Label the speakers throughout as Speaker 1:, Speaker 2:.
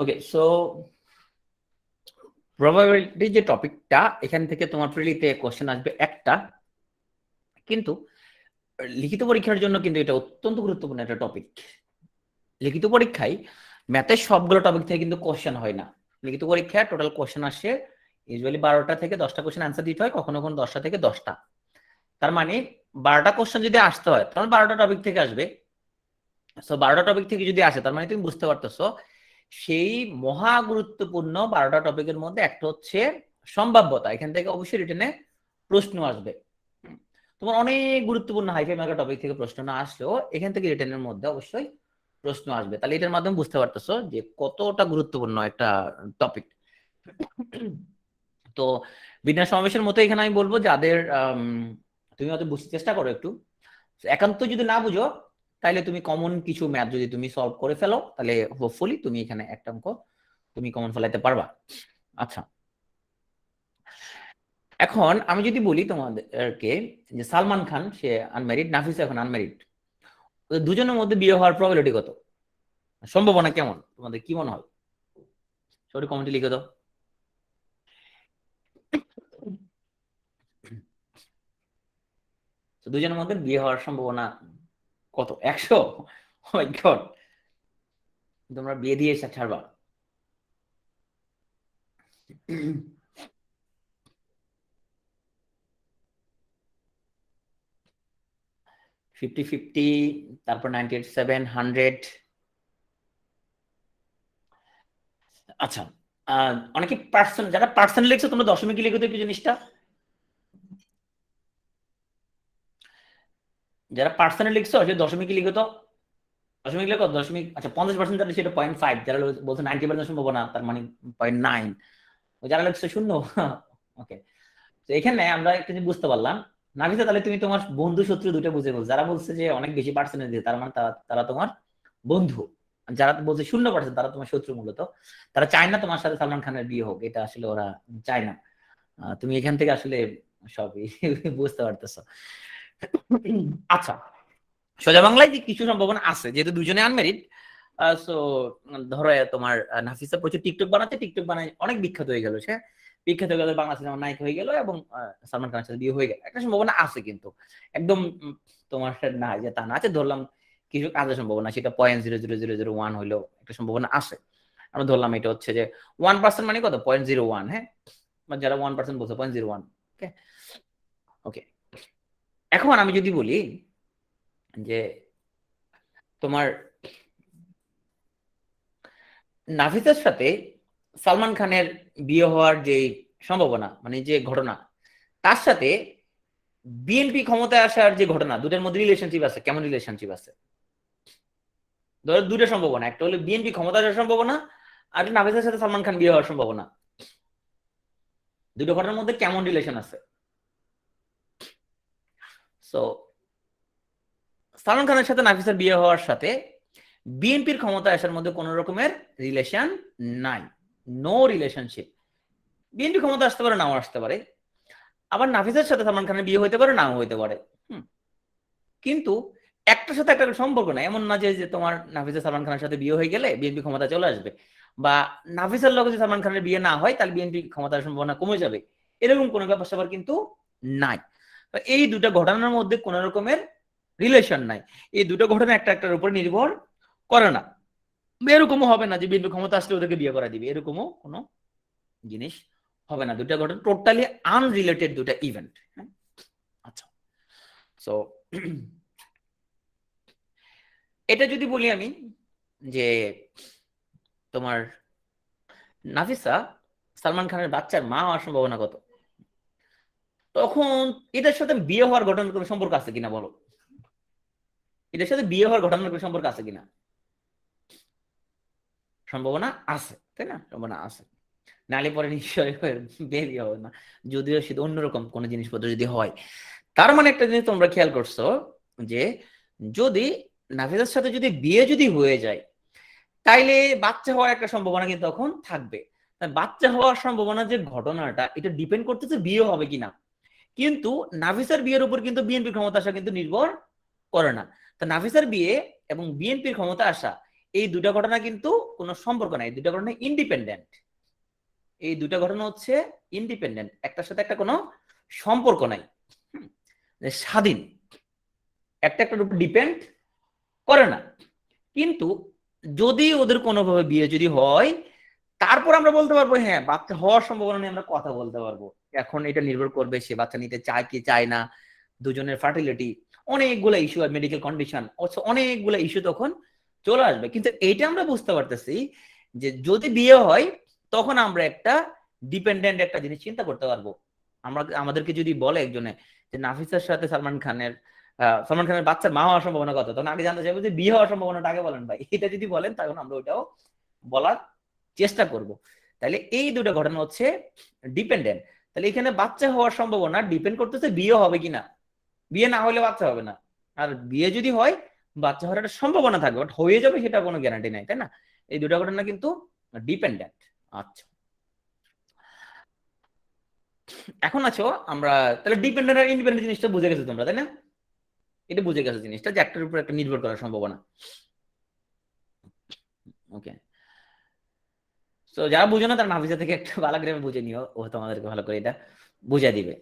Speaker 1: ওকে, so probability যে টপিকটা, এখান থেকে তোমার প্রিলিতে কোশ্চেন আসবে একটা, কিন্তু লিখিত পরীক্ষার জন্য কিন্তু এটা অত্যন্ত গুরুত্বপূর্ণ একটা টপিক। লিখিত পরীক্ষায় ম্যাথের সবগুলো টপিক থেকে কিন্তু কোশ্চেন হয় না। লিখিত পরীক্ষায় টোটাল কোশ্চেন আসে ইউজুয়ালি 12টা থেকে 10টা কোশ্চেন অ্যান্সার দিতে হয়, কখনো কখনো 10টা থেকে 10টা। তার মানে 12টা কোশ্চেন যদি আসতে হয় তাহলে 12টা টপিক থেকে আসবে। সো 12টা টপিক থেকে যদি আসে তার মানে তুমি বুঝতে পারতেছো সেই মহা গুরুত্বপূর্ণ 12টা টপিকের মধ্যে একটা হচ্ছে সম্ভাব্যতা। এখান থেকে অবশ্যই রিটেনে প্রশ্ন আসবে। তোমার অনেক গুরুত্বপূর্ণ হাইফাই মেগা টপিক থেকে প্রশ্ন না আসলেও এখান থেকে রিটেনের মধ্যে অবশ্যই প্রশ্ন আসবে। তাহলে এটার মাধ্যমে বুঝতে পারতেছো যে কতটা গুরুত্বপূর্ণ একটা টপিক। তো বিজ্ঞান সমাবেশের মতো এখানে আমি বলবো যাদের তুমি হয়তো বুঝতে চেষ্টা করো একটু, একান্ত যদি না বুঝো তাহলে তুমি কমন কিছু ম্যাথ যদি তুমি সলভ করে ফেলো তাহলে হোপফুলি তুমি এখানে একটা অঙ্ক তুমি কমন ফেলাইতে পারবা। আচ্ছা, এখন আমি যদি বলি তোমাদেরকে যে সালমান খান সে আনম্যারিড, নাফিসা এখন আনম্যারিড, দুজনের মধ্যে বিয়ে হওয়ার প্রবাবিলিটি কত, সম্ভাবনা কেমন, তোমাদের কি মনে হয়? সবাই কমেন্টে লিখে দাও। দুজনের মধ্যে বিয়ে হওয়ার সম্ভাবনা কত? 100? ও মাই গড, তোমরা বিয়ে দিয়ে ছাড়বা? 50-50, তারপর 98-700। আচ্ছা, অনেকে পার্সন, যারা পার্সেন্ট লিখছো তোমরা দশমিক লিখো তো একটু জিনিসটা। যারা পার্সেন্ট লিখছো সে দশমিক লিখো তো। দশমিক লেখো, দশমিক। আচ্ছা, 50% যারা সেটা 0.5, যারা বলছে 90% সম্ভাবনা তার মানে 0.9, যারা লিখছো শূন্য। ওকে, তো এখানে আমরা একটা জিনিস বুঝতে পারলাম, নাফিসা তাহলে তুমি তোমার বন্ধু শত্রু দুটো বুঝে বলছো। যারা বলছে যে অনেক বেশি পার্সেন্টেজ দিয়ে তার মানে তারা তোমার বন্ধু, যারা বলছে 0% তারা তোমার শত্রু। মূলত তারা চায় না তোমার সাথে সালমান খানের বিয়ে হোক, এটা আসলে ওরা চায় না। তুমি এখান থেকে আসলে সবই বুঝতে পারতেছো। আচ্ছা, সোজা বাংলায় যে কিছু সম্ভাবনা আছে, যেহেতু দুজনে আনমেরিড। সো ধরো তোমার নাফিসা প্রচুর টিকটক বানাচ্ছে, টিকটক বানায় অনেক বিখ্যাত হয়ে গেল, সে বিখ্যাত হয়ে গেল, বাংলা সিনেমার নায়ক হয়ে গেল, এবং সালমান খানের সাথে বিয়ে হয়ে গেল। একটা সম্ভাবনা আছে কিন্তু একদম তোমার না যে তা না আছে, ধরলাম কিছু কাজের সম্ভাবনা, সেটা 0.00001 হইলেও একটা সম্ভাবনা আছে। আমরা ধরলাম এটা হচ্ছে যে 1% মানে কত, 0.01। হ্যাঁ, যারা 1% বলছে 0.01। ওকে ওকে, এখন আমি যদি বলি যে তোমার নাফিসার সাথে সালমান খানের বিয়ে হওয়ার যে সম্ভাবনা, মানে যে ঘটনা, তার সাথে বিএনপি ক্ষমতায় আসার যে ঘটনা, দুটার মধ্যে রিলেশনশিপ আছে, কেমন রিলেশনশিপ আছে? ধরো দুটো সম্ভাবনা, একটা হলো বিএনপি ক্ষমতা আসার সম্ভাবনা, আর নাফিসার সাথে সালমান খান বিয়ে হওয়ার সম্ভাবনা। দুটো ঘটনার মধ্যে কেমন রিলেশন আছে? সো সালমান খানের সাথে নাফিসার বিয়ে হওয়ার সাথে বিএনপির ক্ষমতা আসার মধ্যে কোন রকমের রিলেশন নাই, নো রিলেশনশিপ। বিএনপি ক্ষমতা আসতে পারে, নাও আসতে পারে, আবার নাফিসের সাথে সালমান খানের বিয়ে হইতে পারে, নাও হইতে পারে। কিন্তু একটার সাথে একটা সম্পর্ক নাই। এমন না যে তোমার নাফিসা সালমান খানের সাথে বিয়ে হয়ে গেলে বিএনপি ক্ষমতা চলে আসবে, বা নাফিসের লগে যদি সালমান খানের বিয়ে না হয় তাহলে বিএনপি ক্ষমতার সম্ভাবনা কমে যাবে, এরকম কোনো ব্যাপার স্যাপার কিন্তু নাই। এই দুটা ঘটনার মধ্যে কোন রকমের রিলেশন নাই। এই দুটো ঘটনা একটা একটার উপর নির্ভর করে না। এরকমও হবে না যে বিএনপি ক্ষমতা আসলে ওদেরকে বিয়ে করা দিবে, এরকমও কোনো জিনিস হবে না। দুটা ঘটনা টোটালি আনরিলেটেড দুটা ইভেন্ট। আচ্ছা, সো এটা যদি বলি আমি যে তোমার নাফিসা সালমান খানের বাচ্চার মা হওয়ার সম্ভাবনা কত, তখন এটার সাথে বিয়ে হওয়ার ঘটনার কোনো সম্পর্ক আছে কিনা বলো? এটার সাথে বিয়ে হওয়ার ঘটনার কোনো সম্পর্ক আছে কিনা? সম্ভাবনা আছে, তাই না? সম্ভাবনা আছে, নালে পরে নিশ্চয়ই বিয়ে হবে না, যদিও সেটা অন্যরকম কোনো জিনিসপত্র যদি হয়। তার মানে একটা জিনিস তোমরা খেয়াল করছো যে যদি নাফিসার সাথে যদি বিয়ে যদি হয়ে যায় তাইলে বাচ্চা হওয়ার একটা সম্ভাবনা কিন্তু তখন থাকবে। বাচ্চা হওয়ার সম্ভাবনা যে ঘটনাটা, এটা ডিপেন্ড করতেছে বিয়ে হবে কিনা। কিন্তু নাফিসার বিয়ের উপর কিন্তু বিএনপির ক্ষমতা আসা কিন্তু নির্ভর করে না। তো নাফিসার বিয়ে এবং বিএনপির ক্ষমতা আসা এই দুটা ঘটনা কিন্তু কোনো সম্পর্ক নাই, দুটা ঘটনা ইন্ডিপেন্ডেন্ট। এই দুটা ঘটনা হচ্ছে ইন্ডিপেন্ডেন্ট, একটার সাথে একটা কোনো সম্পর্ক নাই, স্বাধীন, একটা একটার উপর ডিপেন্ড করে না। কিন্তু যদি ওদের কোনোভাবে বিয়ে যদি হয়, তারপর আমরা বলতে পারবো হ্যাঁ বাচ্চা হওয়ার সম্ভাবনা নিয়ে আমরা কথা বলতে পারবো। এখন এটা নির্ভর করবে সে বাচ্চা নিতে চায় কি চায় না, দুজনের ফার্টিলিটি, অনেকগুলো ইস্যু আর মেডিকেল কন্ডিশন, অনেকগুলো ইস্যু তখন চলে আসবে। কিন্তু এইটা আমরা বুঝতে পারতেছি যে যদি বিয়ে হয় তখন আমরা একটা ডিপেন্ডেন্ট একটা জিনিস চিন্তা করতে পারবো। আমরা আমাদেরকে যদি বলে একজনে যে নাফিসার সাথে সালমান খানের বাচ্চার মা হওয়ার সম্ভাবনা কত, তখন আগে জানতে চাইবো যে বিয়ে হওয়ার সম্ভাবনাটা আগে বলেন ভাই। এটা যদি বলেন তখন আমরা ওইটাও বলার চেষ্টা করব। তাহলে এই দুটো ঘটনা হচ্ছে ডিপেন্ডেন্ট। তাহলে এখানে বাচ্চা হওয়ার সম্ভাবনা ডিপেন্ড করতেছে বিয়ে হবে কিনা, বিয়ে না হলে বাচ্চা হবে না, আর বিয়ে যদি হয় বাচ্চা হওয়ার একটা সম্ভাবনা থাকবে, বাট হয়ে যাবে সেটা কোনো গ্যারান্টি নাই, তাই না? এই দুটো ঘটনা কিন্তু ডিপেন্ডেন্ট। আচ্ছা, এখন আছো আমরা তাহলে ডিপেন্ডেন্ট আর ইন্ডিপেন্ডেন্ট জিনিসটা বুঝে গেছো তোমরা, তাই না? এটা বুঝে গেছো জিনিসটা যে একটার উপর একটা নির্ভর করার সম্ভাবনা। ওকে, তো যারা বুঝো না তারা নাফিসা থেকে একটা ভালো করে বুঝে নিও, ও তোমাদেরকে ভালো করে এটা বুঝে দিবে।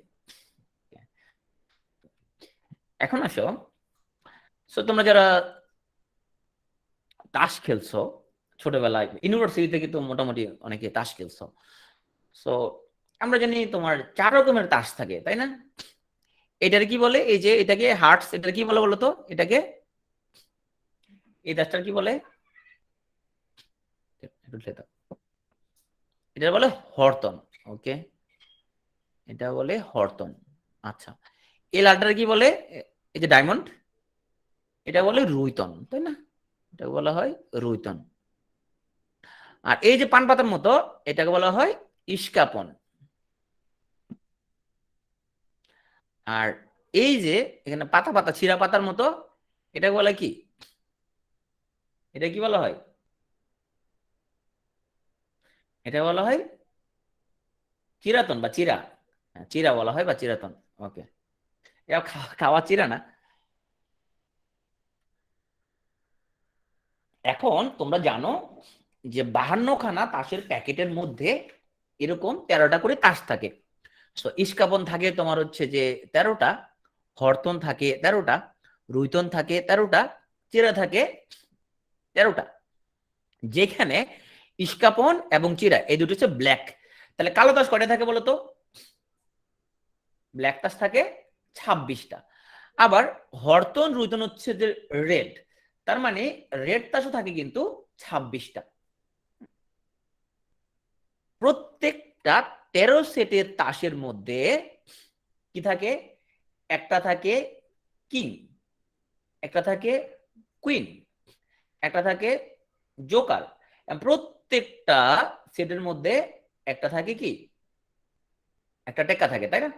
Speaker 1: এখন আসো, সো তোমরা যারা তাস খেলছো ছোটবেলায়, ইউনিভার্সিটিতে কিন্তু মোটামুটি অনেকে তাস খেলছো। সো আমরা জানি তোমার 4 রকমের তাস থাকে, তাই না? এটার কি বলে, এই যে এটাকে হার্টস, এটার কি বলে বলো তো? এটাকে, এই তাসটার কি বলে? এটা বলে হরতন। ওকে, এটা বলে হরতন। আচ্ছা, এই লালটার কি বলে? এই যে ডায়মন্ড, এটা বলে রুইতন, তাই না? এটা বলা হয় রুইতন। আর এই যে পান পাতার মতো, এটাকে বলা হয় ইস্কাপন। আর এই যে এখানে পাতা পাতা ছিঁড়া পাতার মতো, এটা বলা কি? এটা কি বলা হয়? এটা বলা হয় চিরাতন বা চিরা। চিরা বলা হয় বা চিরাতন। ওকে, এটা খাওয়া চিরা না। এখন তোমরা জানো যে 52খানা তাসের প্যাকেটের মধ্যে এরকম 13টা করে তাস থাকে। তো ইস্কাপন থাকে তোমার হচ্ছে যে 13টা, হরতন থাকে 13টা, রুইতন থাকে 13টা, চিরা থাকে 13টা। যেখানে ইস্কাপন এবং চিরা এই দুটো হচ্ছে ব্ল্যাক। তাহলে কালো তাস কয়টা থাকে বলতো? ব্ল্যাক তাস থাকে 26টা। আবার হরতন রুইতন হচ্ছে যে রেড, তার মানে রেড তাসও থাকে কিন্তু 26টা। প্রত্যেকটা 13 সেটের তাসের মধ্যে কি থাকে? একটা থাকে কিং, একটা থাকে কুইন, একটা থাকে জোকার। প্রত্যেকটা সেটের মধ্যে একটা থাকে কি? একটা টেক্কা থাকে, তাই না?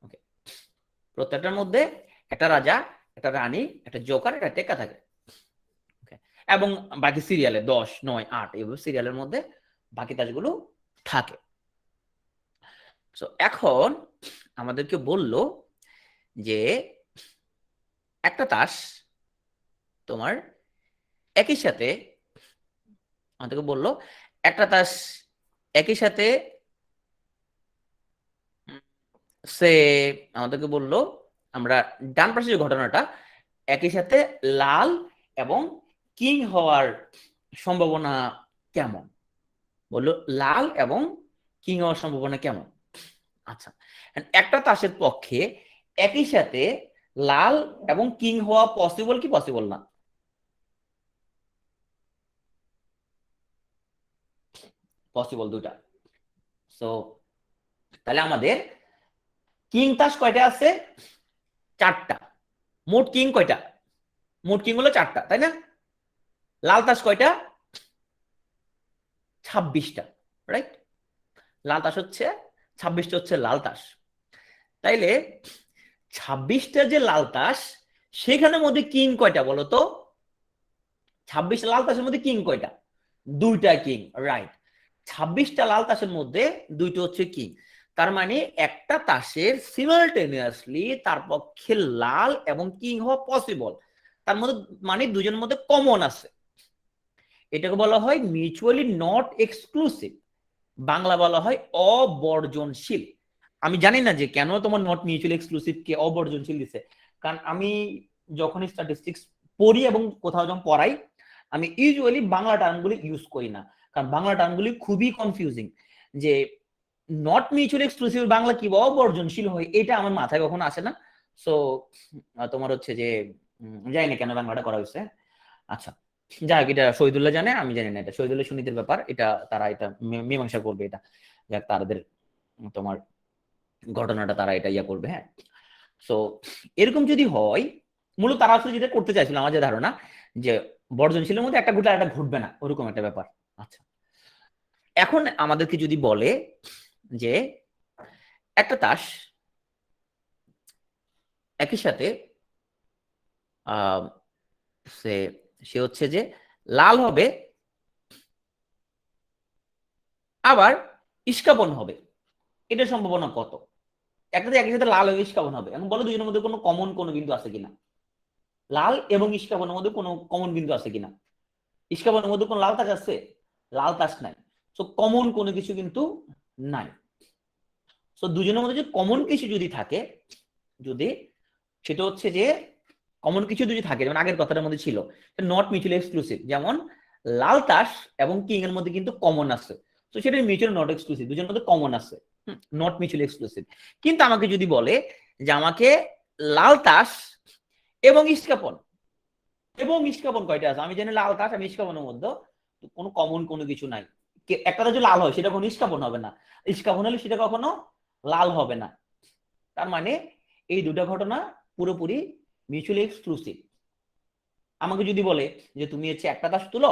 Speaker 1: ওকে, প্রত্যেকটার মধ্যে একটা রাজা, একটা রানী, একটা জোকার, একটা টেক্কা থাকে। এবং বাকি সিরিয়ালে 10, 9, 8 এইভাবে সিরিয়ালের মধ্যে বাকি তাসগুলো থাকে। সো এখন আমাদেরকে বলল যে একটা তাস তোমার একই সাথে, আমাদেরকে বললো একটা তাস একই সাথে সে, আমাদেরকে বললো আমরা ডান পাশে যে ঘটনাটা, একই সাথে লাল এবং কিং হওয়ার সম্ভাবনা কেমন? বললো লাল এবং কিং হওয়ার সম্ভাবনা কেমন। আচ্ছা, একটা তাসের পক্ষে একই সাথে লাল এবং কিং হওয়া পসিবল কি পসিবল না? পসিবল দুটা। সো তাহলে আমাদের কিং তাস কয়টা আছে? 4টা। মোট কিং কয়টা? মোট কিং হলো 4টা, তাই না? লাল তাস কয়টা? 26টা, রাইট? লাল তাস হচ্ছে 26টা, হচ্ছে লাল তাস। তাইলে 26টা যে লাল তাস, সেখানের মধ্যে কিং কয়টা বলো তো? 26টা লাল তাসের মধ্যে কিং কয়টা? 2টা কিং, রাইট? 26টা লাল তাসের মধ্যে 2টা হচ্ছে কিং। তার মানে একটা তাসের সিমালটেনিয়াসলি তার পক্ষে লাল এবং কিং হওয়া পসিবল, তার মধ্যে মানে দুজনের মধ্যে কমন আছে, এটাকে বলা হয় মিউচুয়ালি নট এক্সক্লুসিভ, বাংলা বলা হয় অবর্জনশীল। আমি জানি না যে কেন তোমার নট মিউচুয়ালি এক্সক্লুসিভ কে অবর্জনশীল দিছে, কারণ আমি যখন স্ট্যাটিস্টিক্স পড়ি এবং কোথাও যখন পড়াই আমি ইউজুয়ালি বাংলা টার্মগুলি ইউজ করি না, কারণ বাংলা টার্মগুলি খুবই কনফিউজিং। যে নট মিউচুয়ালি এক্সক্লুসিভ বাংলা কি অবর্জনশীল হয় এটা আমার মাথায় কখনো আসে না। সো তোমার হচ্ছে যে জানি না কেন বাংলাটা করা হয়েছে। আচ্ছা যাই হোক, এটা শহীদুল্লাহ জানে, আমি জানি না, এটা শহীদুল্লাহ সুনীতির ব্যাপার, এটা তারা এটা মীমাংসা করবে, এটা যাক তাদের তোমার ঘটনাটা তারা এটা ইয়া করবে। হ্যাঁ, সো এরকম যদি হয়, মূলত তারা আসলে যেটা করতে চাইছিল আমার যে ধারণা যে বর্জনশীলের মধ্যে একটা ঘটলে একটা ঘটবে না, ওরকম একটা ব্যাপার। আচ্ছা এখন আমাদেরকে যদি বলে যে একটা তাস একই সাথে সে হচ্ছে যে লাল হবে আবার ইস্কাপন হবে, এটার সম্ভাবনা কত? একটাতে একই সাথে লাল হয়ে ইস্কাপন হবে, এবং বলো দুজনের মধ্যে কোনো কমন কোনো বিন্দু আছে কিনা, লাল এবং ইস্কাপনের মধ্যে কোনো কমন বিন্দু আছে কিনা। ইস্কাপনের মধ্যে কোনো লাল তাস আছে? লাল তাস নাই, তো কমন কোনো কিছু কিন্তু নাই। তো দুজনের মধ্যে যে কমন কিছু যদি থাকে, যদি সেটা হচ্ছে যে কমন কিছু যদি থাকে, যেমন আগের কথাটার মধ্যে ছিল নট মিউচুয়ালি এক্সক্লুসিভ, যেমন লাল তাস এবং কিং এর মধ্যে কিন্তু কমন আছে, তো সেটা মিউচুয়ালি নট এক্সক্লুসিভ, দুজনের মধ্যে কমন আছে, নট মিউচুয়ালি এক্সক্লুসিভ। কিন্তু আমাকে যদি বলে যে আমাকে লাল তাস এবং ইস্কাপন কয়টা আছে, আমি জানি লাল তাস এবং ইস্কাপনের মধ্যে কোনো কমন কোনো কিছু নাই, একটা যদি লাল হয় সেটা কোনো ইস্কাপন হবে না, ইস্কাপন হলে সেটা কখনো লাল হবে না। তার মানে এই দুটো ঘটনা পুরোপুরি মিউচুয়ালি এক্সক্লুসিভ। আমাকে যদি বলে যে তুমি হচ্ছে একটা তাস তুলো,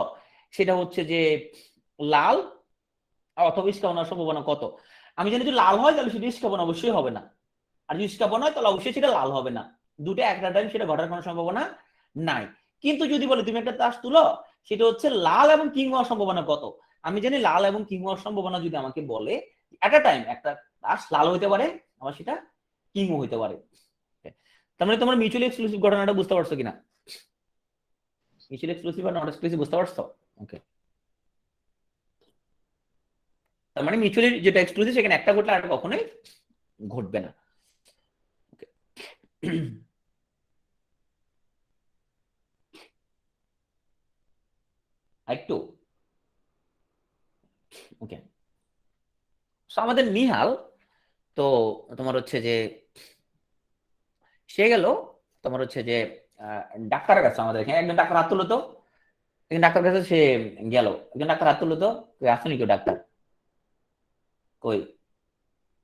Speaker 1: সেটা হচ্ছে যে লাল অথবা ইস্কাপনের সম্ভাবনা কত, আমি জানি যদি লাল হয় তাহলে সেটা ইস্কাপন অবশ্যই হবে না, আর যদি ইস্কাপন হয় তাহলে অবশ্যই সেটা লাল হবে না, দুটো একটা টাইম সেটা ঘটার কোনো সম্ভাবনা নাই। কিন্তু যদি বলে তুমি একটা তাস তুলো, সেটা হচ্ছে লাল এবং কিং হওয়ার সম্ভাবনা কত, আমি জানি লাল এবং কিং হওয়ার সম্ভাবনা যদি আমাকে বলে এট আ টাইম একটা তাস লাল হইতে পারে আবার সেটা কিংও হইতে পারে। তার মানে তোমার মিউচুয়ালি এক্সক্লুসিভ ঘটনাটা বুঝতে পারছো কিনা, mutually exclusive are not exclusive বুঝতে পারছো? ওকে, তার মানে মিউচুয়ালি যেটা এক্সক্লুসিভ সেখানে একটা ঘটলে আর কখনোই ঘটবে না। একটু ওকে, আমাদের নিহাল তো তোমার হচ্ছে যে সে গেল তোমার হচ্ছে যে ডাক্তারের কাছে, আমাদের এখানে একজন ডাক্তার হাত তুলো তো, একজন ডাক্তার কাছে সে গেল, একজন ডাক্তার হাত তুলো তো, আসেনি কেউ ডাক্তার, কই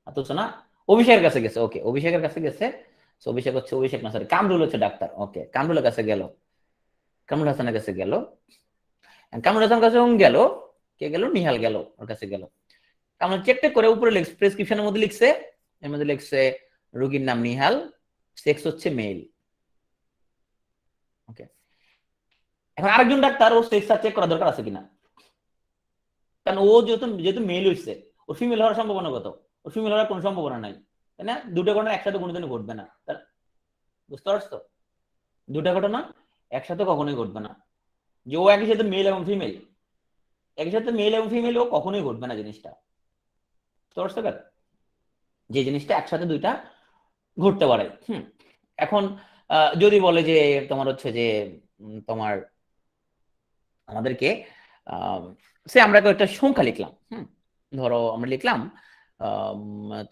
Speaker 1: হাত তুলছো না? অভিষেকের কাছে গেছে, ওকে অভিষেকের কাছে গেছে। অভিষেক হচ্ছে, অভিষেক না সরি কামরুল হচ্ছে ডাক্তার, ওকে কামরুলের কাছে গেল, কামরুল হাসানের কাছে গেল, কামরুল হাসান কাছে গেল, কে গেল, নিহাল গেল ওর কাছে গেল। কামরুল চেক টেক করে উপরে প্রেসক্রিপশনের মধ্যে লিখছে, এর মধ্যে লিখছে রোগীর নাম নিহাল, সেক্স হচ্ছে মেল। ওকে, এখন আরেকজন ডাক্তার ও সেক্স চেক করা দরকার আছে কিনা, কারণ ও যেহেতু যেহেতু মেল হইছে, ও ফিমেল হওয়ার সম্ভাবনা কত, ও ফিমেল হওয়ার কোনো সম্ভাবনা নাই, তাই না? দুটো ঘটনা একসাথে কোনোদিনই ঘটবে না, বুঝতে পারছো? দুটা ঘটনা একসাথে কখনোই ঘটবে না, যে ও একই সাথে মেল এবং ফিমেল, একই সাথে মেল এবং ফিমেল ও কখনোই ঘটবে না জিনিসটা, বুঝতে পারছো? যে জিনিসটা একসাথে দুইটা ঘটতে পারে। এখন যদি বলে যে তোমার হচ্ছে যে তোমার আমাদেরকে সে আমরা একটা সংখ্যা লিখলাম, ধরো আমরা লিখলাম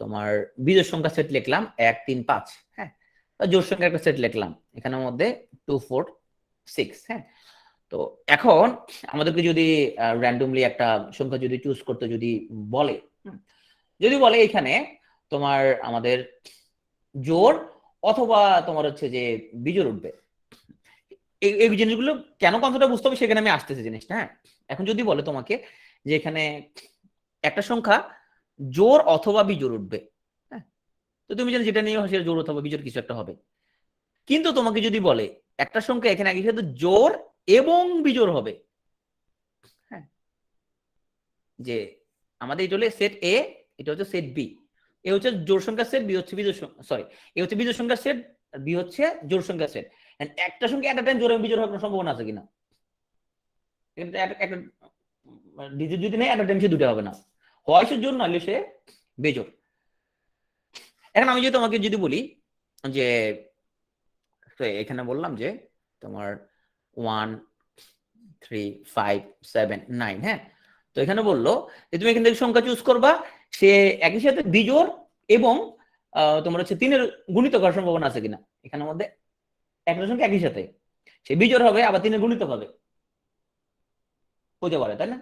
Speaker 1: তোমার বিজোড় সংখ্যা সেট লিখলাম 1 3 5, হ্যাঁ, জোড় সংখ্যা একটা সেট লিখলাম এখানের মধ্যে 2 4 6, হ্যাঁ। তো এখন আমাদেরকে যদি র্যান্ডমলি একটা সংখ্যা যদি চুজ করতে যদি বলে, যদি বলে এখানে তোমার আমাদের জোড় অথবা তোমার হচ্ছে যে বিজোড় উঠবে, এই জিনিসগুলো কেন কনসেপ্টটা বুঝতে হবে সেখানে আমি আসতেছি জিনিসটা। হ্যাঁ, এখন যদি বলে তোমাকে যে এখানে একটা সংখ্যা জোড় অথবা বিজোড় উঠবে, হ্যাঁ, তো তুমি জানো যেটা নিয়ে সেটা জোড় অথবা বিজোড় কিছু একটা হবে। কিন্তু তোমাকে যদি বলে একটা সংখ্যা এখানে আগে সাথে জোড় এবং বিজোড় হবে, হ্যাঁ, যে আমাদের এটা হলো সেট এ, এটা হচ্ছে সেট বি, এ হচ্ছে জোড় সংখ্যার সেট, বি হচ্ছে বিজোড় সংখ্যা, সরি, এ হচ্ছে বিজোড় সংখ্যার সেট, বি হচ্ছে জোড় সংখ্যার সেট। একটা সংখ্যা এট আ টাইম জোড় এবং বিজোড় হওয়ার কোনো সম্ভাবনা আছে কিনা? একটা ডিজিট যদি নেই এট আ টাইম সে দুটো হবে না, হয় সে জোড় নাহলে সে বেজোড়। এখন আমি যদি তোমাকে যদি বলি যে এখানে বললাম যে তোমার 1 3 5 7 9, হ্যাঁ, তো এখানে বললো যে তুমি এখান থেকে সংখ্যা চুজ করবা, সে একই সাথে বিজোড় এবং তোমার হচ্ছে 3 এর গুণিতক হওয়ার সম্ভাবনা আছে কিনা। এখানের মধ্যে একটা সংখ্যা একই সাথে সে বিজোড় হবে আবার 3 এর গুণিতক হবে, হতে পারে, তাই না?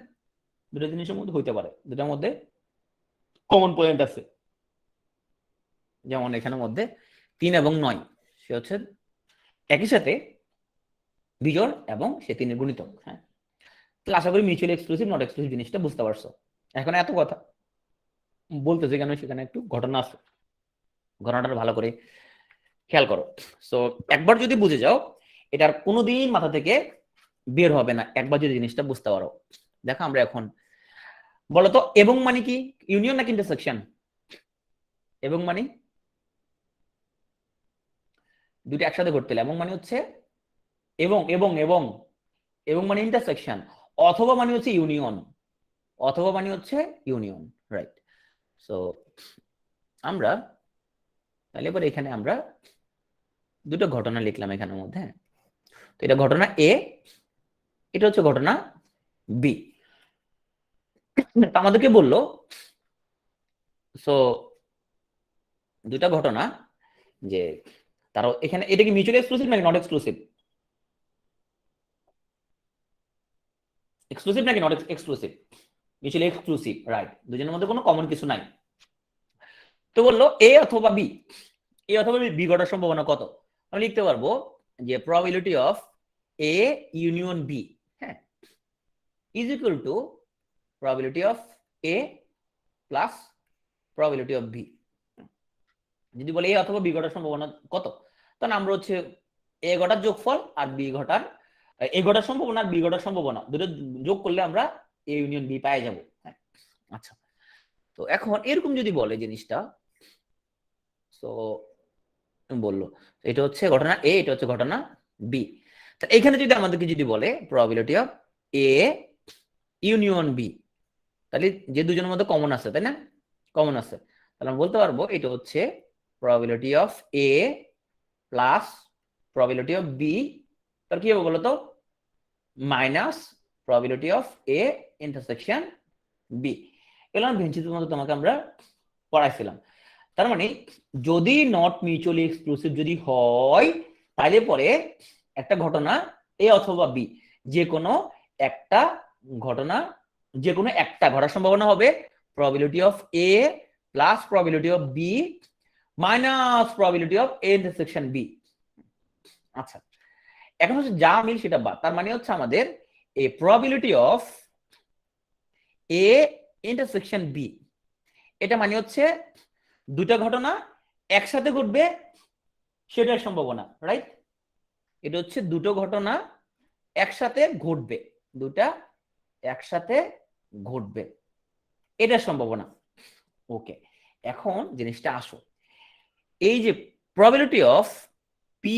Speaker 1: দুটো জিনিসের মধ্যে হইতে পারে, দুটার মধ্যে কমন পয়েন্ট আছে। যেমন এখানের মধ্যে 3 এবং 9 সে হচ্ছে একই সাথে বিজোড় এবং সে 3 এর গুণিতক। হ্যাঁ, তাহলে আশা করি মিউচুয়ালি এক্সক্লুসিভ নট এক্সক্লুসিভ জিনিসটা বুঝতে পারছো। এখন এত কথা বলতেছে কেন, সেখানে একটু ঘটনা আছে, ঘটনাটা ভালো করে খেয়াল করো। সো একবার যদি বুঝে যাও এটার কোনোদিন মাথা থেকে বের হবে না, একবার যদি জিনিসটা বুঝতে পারো। দেখো আমরা এখন বলতো এবং মানে কি, ইউনিয়ন নাকি ইন্টারসেকশন? এবং মানে দুটো একসাথে ঘটতে এবং মানে হচ্ছে এবং এবং এবং এবং মানে ইন্টারসেকশন, অথবা মানে হচ্ছে ইউনিয়ন, অথবা মানে হচ্ছে ইউনিয়ন, রাইট? সো আমরা তাহলে এবার এখানে আমরা দুটো ঘটনা লিখলাম এখানের মধ্যে। তো এটা ঘটনা এ, এটা হচ্ছে ঘটনা বি। আমাদেরকে বললো সো দুটা ঘটনা যে তারা এখানে, এটা কি মিউচুয়ালি এক্সক্লুসিভ নাকি নট এক্সক্লুসিভ? এক্সক্লুসিভ নাকি not exclusive? Mutually exclusive, right, দুজনের মধ্যে কোনো কমন কিছু নাই। তো বললো এ অথবা বি, এ অথবা বি ঘটার সম্ভাবনা কত? আমি লিখতে পারবো যে probability of A union B, হ্যাঁ, is equal to probability of A plus probability of B. যদি বলে এ অথবা বি ঘটার সম্ভাবনা কত, তাহলে আমরা হচ্ছে এ ঘটার যোগফল আর বি ঘটার, এ ঘটার সম্ভাবনা আর বি ঘটার সম্ভাবনা দুটো যোগ করলে আমরা এ ইউনিয়ন বি পেয়ে যাব। আচ্ছা, তো এখন এরকম যদি বলে জিনিসটা, তো বললো এটা হচ্ছে ঘটনা এ, এটা হচ্ছে ঘটনা বি। তা এখানে যদি আমাদেরকে যদি বলে probability of A union B, তাহলে যে দুজনের মধ্যে কমন আছে, তাই না, কমন আছে, তাহলে আমরা বলতে পারবো এটা হচ্ছে probability of A plus probability of B, তাহলে কি হবে বলতো, minus probability of A intersection B. এগুলো ভেঞ্চিতের মধ্যে তোমাকে আমরা পড়াইছিলাম। তার মানে যদি নট মিউচুয়ালি এক্সক্লুসিভ যদি হয়, তাহলে পরে একটা ঘটনা এ অথবা বি, যে কোনো একটা ঘটনা, যে কোনো একটা ঘটার সম্ভাবনা হবে probability of A plus probability of B minus probability of A intersection B. আচ্ছা, এখন হচ্ছে যা মিল সেটা বাদ, তার মানে হচ্ছে আমাদের এ probability of A intersection B, এটা মানে হচ্ছে দুটা ঘটনা একসাথে ঘটবে সেটার সম্ভাবনা, রাইট? এটা হচ্ছে দুটো ঘটনা একসাথে ঘটবে, দুটা একসাথে ঘটবে এটার সম্ভাবনা। ওকে, এখন জিনিসটা আসো, এই যে probability of P,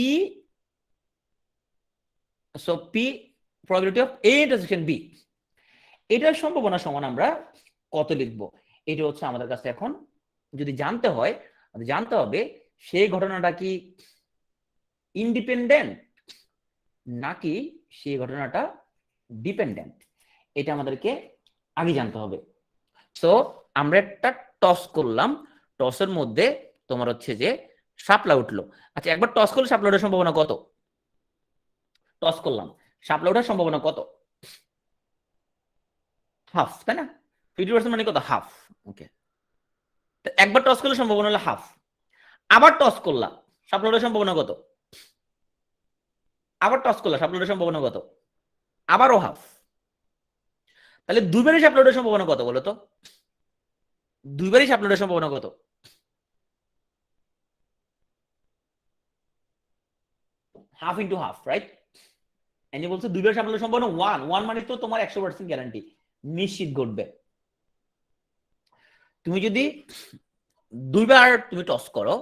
Speaker 1: so P probability of A intersection B, এটার সম্ভাবনা সমান আমরা কত লিখবো? এটা হচ্ছে আমাদের কাছে এখন যদি জানতে হয়, জানতে হবে সেই ঘটনাটা কি ইন্ডিপেন্ডেন্ট নাকি সেই ঘটনাটা ডিপেন্ডেন্ট, এটা আমাদেরকে আগে জানতে হবে। তো আমরা একটা টস করলাম, টসের মধ্যে তোমার হচ্ছে যে শাপলা উঠলো। আচ্ছা, একবার টস করলে শাপলা ওঠার সম্ভাবনা কত? টস করলাম, শাপলা ওঠার সম্ভাবনা কত? হাফ, তাই না? 50% মানে কত? হাফ। ওকে, একবার টস করলে সম্ভাবনা হলো হাফ, আবার টস করলাম শাপলা ওঠার সম্ভাবনা কত? আবার টস করলাম শাপলা ওঠার সম্ভাবনা কত? আবারও হাফ। তাহলে দুইবারই শাপলা ওঠার সম্ভাবনা কত বলো তো? দুইবারই শাপলা ওঠার সম্ভাবনা কত? Half into half, right? এনে বলছে দুইবার শাপলা ওঠার সম্ভাবনা ওয়ান, ওয়ান মানে তো তোমার 100% গ্যারান্টি, নিশ্চিত ঘটবে। তুমি যদি দুইবার তুমি টস করো,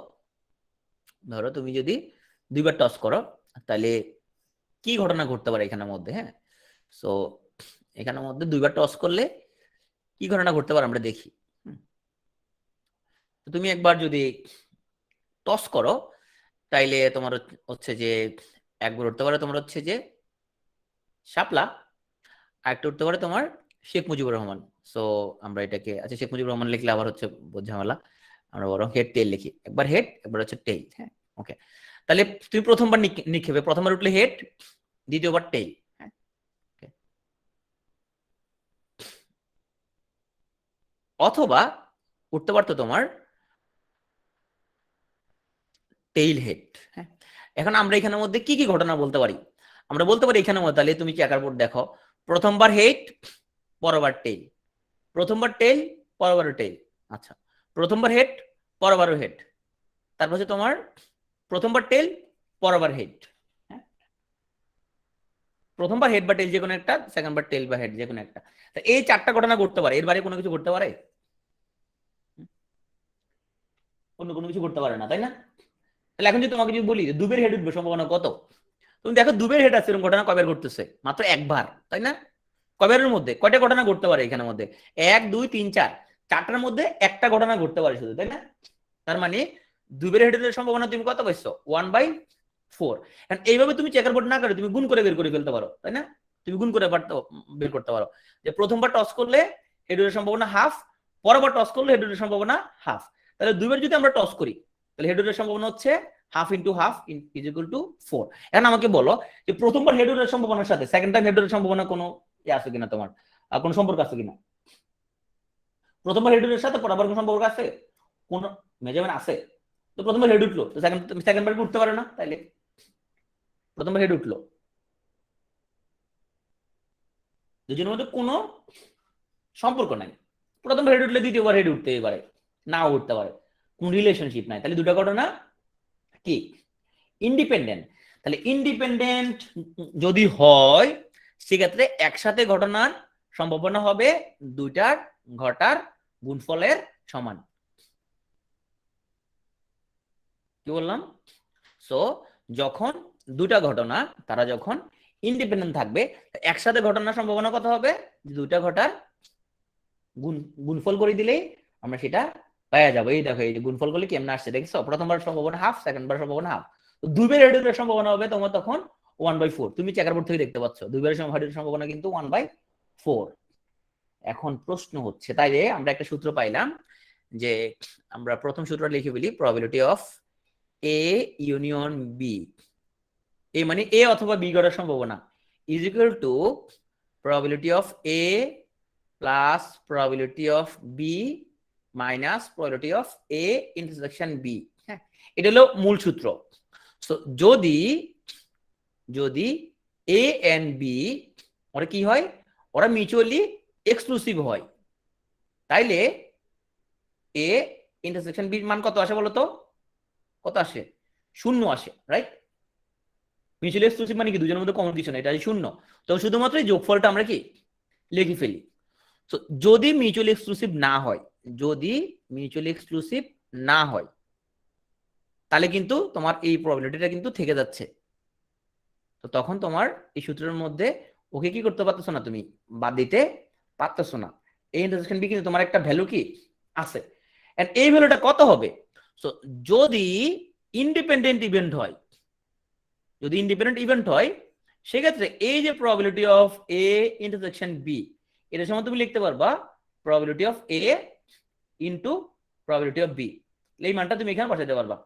Speaker 1: ধরো তুমি যদি দুইবার টস করো তাহলে কি ঘটনা ঘটতে পারে এখানের মধ্যে? হ্যাঁ, সো এখানের মধ্যে দুইবার টস করলে কি ঘটনা ঘটতে পারে আমরা দেখি। তুমি একবার যদি টস করো তাইলে তোমার হচ্ছে যে একবার উঠতে পারে তোমার হচ্ছে যে শাপলা, আর একটা উঠতে পারে তোমার শেখ মুজিবুর রহমান। সো আমরা এটাকে, আচ্ছা শেখ মুজিবুর রহমান লিখলে আবার হচ্ছে ঝামেলা, আমরা বরং হেড টেল লিখি, একবার হেড একবার হচ্ছে টেল। হ্যাঁ, ওকে, তাহলে তুমি প্রথমবার নিক্ষেপে প্রথমবার উঠলে হেড, দ্বিতীয়বার টেল। হ্যাঁ, অথবা উঠতে পারতো তোমার টেইল হেড। হ্যাঁ, এখন আমরা এখানের মধ্যে কি কি ঘটনা বলতে পারি? আমরা বলতে পারি এখানের মধ্যে, তাহলে তুমি চেকার বোর্ড দেখো, প্রথমবার হেড পরবার টেইল, প্রথমবার টেইল পরবার টেইল, আচ্ছা প্রথমবার হেড পরবার হেড, তারপর হচ্ছে তোমার প্রথমবার টেইল পরবার হেড। হ্যাঁ, প্রথমবার হেড বা টেইল যে কোনো একটা, সেকেন্ড বার টেইল বা হেড যে কোনো একটা। এই চারটা ঘটনা ঘটতে পারে, এর বাইরে কোনো কিছু ঘটতে পারে? অন্য কোনো কিছু ঘটতে পারে না, তাই না? তাহলে এখন যদি তোমাকে যদি বলি দুবের হেড উঠবে সম্ভাবনা কত, তুমি দেখো দুবের হেড আছে, এরকম ঘটনা কয়বার ঘটতেছে? মাত্র একবার, তাই না? কয়বারের মধ্যে কয়টা ঘটনা ঘটতে পারে এখানের মধ্যে? 1 2 3 4, চারটার মধ্যে একটা ঘটনা ঘটতে পারে শুধু, তাই না? তার মানে দুবের হেডের সম্ভাবনা তুমি কত পাইছো? 1/4। কারণ এইভাবে তুমি চেকার বোর্ড না করে তুমি গুণ করে বের করে ফেলতে পারো, তাই না? তুমি গুণ করে বের করতে পারো যে প্রথমবার টস করলে হেডের সম্ভাবনা হাফ, পরবার টস করলে হেডের সম্ভাবনা হাফ। তাহলে দুইবার যদি আমরা টস করি তাহলে হেডের সম্ভাবনা হচ্ছে half into half is equal two 4। এখন আমাকে বলো যে প্রথমবার হেডের সম্ভাবনার সাথে সেকেন্ড টাইম হেডের সম্ভাবনা কোনো আছে কিনা, তোমার কোনো সম্পর্ক আছে কিনা? প্রথমবার হেডের সাথে পরবার কোনো সম্পর্ক আছে? কোন মেজারমেন্ট আছে? তো প্রথমবার হেড উঠলো, তো সেকেন্ড বার উঠতে পারে না, তাইলে প্রথমবার হেড উঠলো, দুজনের মধ্যে কোনো সম্পর্ক নাই। প্রথমবার হেড উঠলে দ্বিতীয়বার হেড উঠতে পারে, নাও উঠতে পারে, কোন রিলেশনশিপ নাই। তাহলে দুটা ঘটনা কি ইন্ডিপেন্ডেন্ট। তাহলে ইন্ডিপেন্ডেন্ট যদি হয় সেক্ষেত্রে একসাথে ঘটনার সম্ভাবনা হবে দুইটার ঘটার গুণফলের সমান। কি বললাম? সো যখন দুটা ঘটনা তারা যখন ইন্ডিপেন্ডেন্ট থাকবে, একসাথে ঘটনার সম্ভাবনা কত হবে? দুইটা ঘটার গুণফল করে দিলেই আমরা সেটা পাওয়া যাবো। এই দেখো এই যে গুণফল করলে কেমন আসছে দেখছো, প্রথমবার সম্ভাবনা হাফ, সেকেন্ড বার সম্ভাবনা হাফ, দুইবার হেডের সম্ভাবনা হবে তোমার তখন 1/4। তুমি চেকার বোর্ড থেকে দেখতে পাচ্ছ দুইবার হেডের সম্ভাবনা কিন্তু 1/4। এখন প্রশ্ন হচ্ছে, তাই আমরা একটা সূত্র পাইলাম যে আমরা প্রথম সূত্রটা লিখে ফেলি, probability of A union B, A মানে এ অথবা বি করার সম্ভাবনা is equal to probability of A plus probability of B minus probability of A intersection B. হ্যাঁ, এটা হলো মূল সূত্র। সো যদি যদি এ এন্ড বি ওরা কি হয়, ওরা মিউচুয়ালি এক্সক্লুসিভ হয়, তাইলে এ ইন্টারসেকশন বির মান কত আসে বলতো? কত আসে? 0 আসে, রাইট? মিউচুয়ালি এক্সক্লুসিভ মানে কি দুজনের মধ্যে কমন কিছু নেই, এটা শূন্য। তো শুধুমাত্র এই যোগফলটা আমরা কি লিখে ফেলি। তো যদি মিউচুয়ালি এক্সক্লুসিভ না হয়, যদি মিউচুয়ালি এক্সক্লুসিভ না হয় তাহলে কিন্তু তোমার এই প্রবাবিলিটিটা কিন্তু থেকে যাচ্ছে। তো তখন তোমার এই সূত্রের মধ্যে ওকে কি করতে পারতেছো না, তুমি বাদ দিতে পারতেছো না। এই ইন্টারসেকশন বি কিন্তু তোমার একটা ভ্যালু কি আছে, এন্ড এই ভ্যালুটা কত হবে? সো যদি ইন্ডিপেন্ডেন্ট ইভেন্ট হয়, যদি ইন্ডিপেন্ডেন্ট ইভেন্ট হয় সেক্ষেত্রে এই যে probability of A intersection B, এটার সময় তুমি লিখতে পারবা probability of A into probability of B, এই মানটা তুমি এখানে বসাতে পারবা।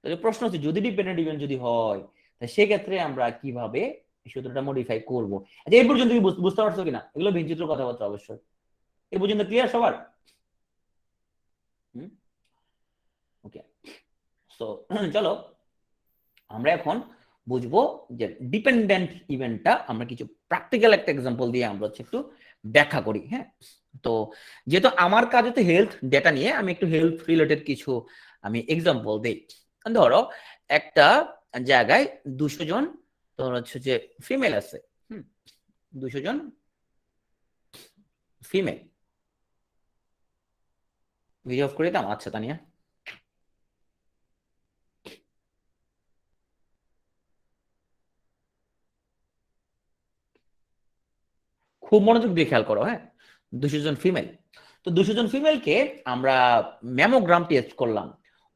Speaker 1: তাহলে প্রশ্ন হচ্ছে যদি ডিপেন্ডেন্ট ইভেন্ট যদি হয় তাহলে সেক্ষেত্রে আমরা কিভাবে এই সূত্রটা মডিফাই করবো। আচ্ছা এই পর্যন্ত তুমি বুঝতে পারছো কিনা? এগুলো ভিনচিত্র কথাবার্তা অবশ্যই। এই পর্যন্ত ক্লিয়ার সবার? ওকে, সো চলো আমরা এখন বুঝবো যে ডিপেন্ডেন্ট ইভেন্টটা আমরা কিছু প্র্যাকটিক্যাল একটা এক্সাম্পল দিয়ে আমরা হচ্ছে একটু ব্যাখ্যা করি। হ্যাঁ, তো যেহেতু আমার কাজ হচ্ছে হেলথ ডেটা নিয়ে, আমি একটু হেলথ রিলেটেড কিছু আমি এক্সাম্পল দিই। ধরো একটা জায়গায় 200 জন তোমার হচ্ছে যে ফিমেল আছে, 200 জন ফিমেল। ভিডিও অফ করে দাম, আচ্ছা তানিয়া। খুব মনোযোগ দিয়ে খেয়াল করো, হ্যাঁ, 200 জন ফিমেল। তো 200 জন ফিমেলকে আমরা ম্যামোগ্রাম টেস্ট করলাম,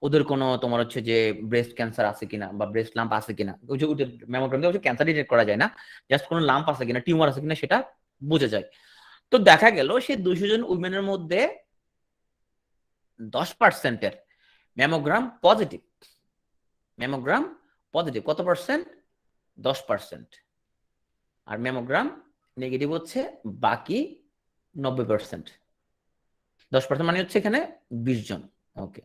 Speaker 1: ওদের কোনো তোমার হচ্ছে যে ব্রেস্ট ক্যান্সার আছে কিনা বা ব্রেস্ট লাম্প আছে কিনা, ওই যে ম্যামোগ্রাম দিয়ে ক্যান্সার ডিটেক্ট করা যায় না, জাস্ট কোনো লাম্প আছে কিনা, টিউমার আছে কিনা সেটা বোঝা যায়। তো দেখা গেল সেই 200 জন উইমেনের মধ্যে 10%-এর ম্যামোগ্রাম পজিটিভ। ম্যামোগ্রাম পজিটিভ কত পার্সেন্ট? 10%। আর ম্যামোগ্রাম নেগেটিভ হচ্ছে বাকি 90%। 10% মানে হচ্ছে এখানে 20 জন। ওকে,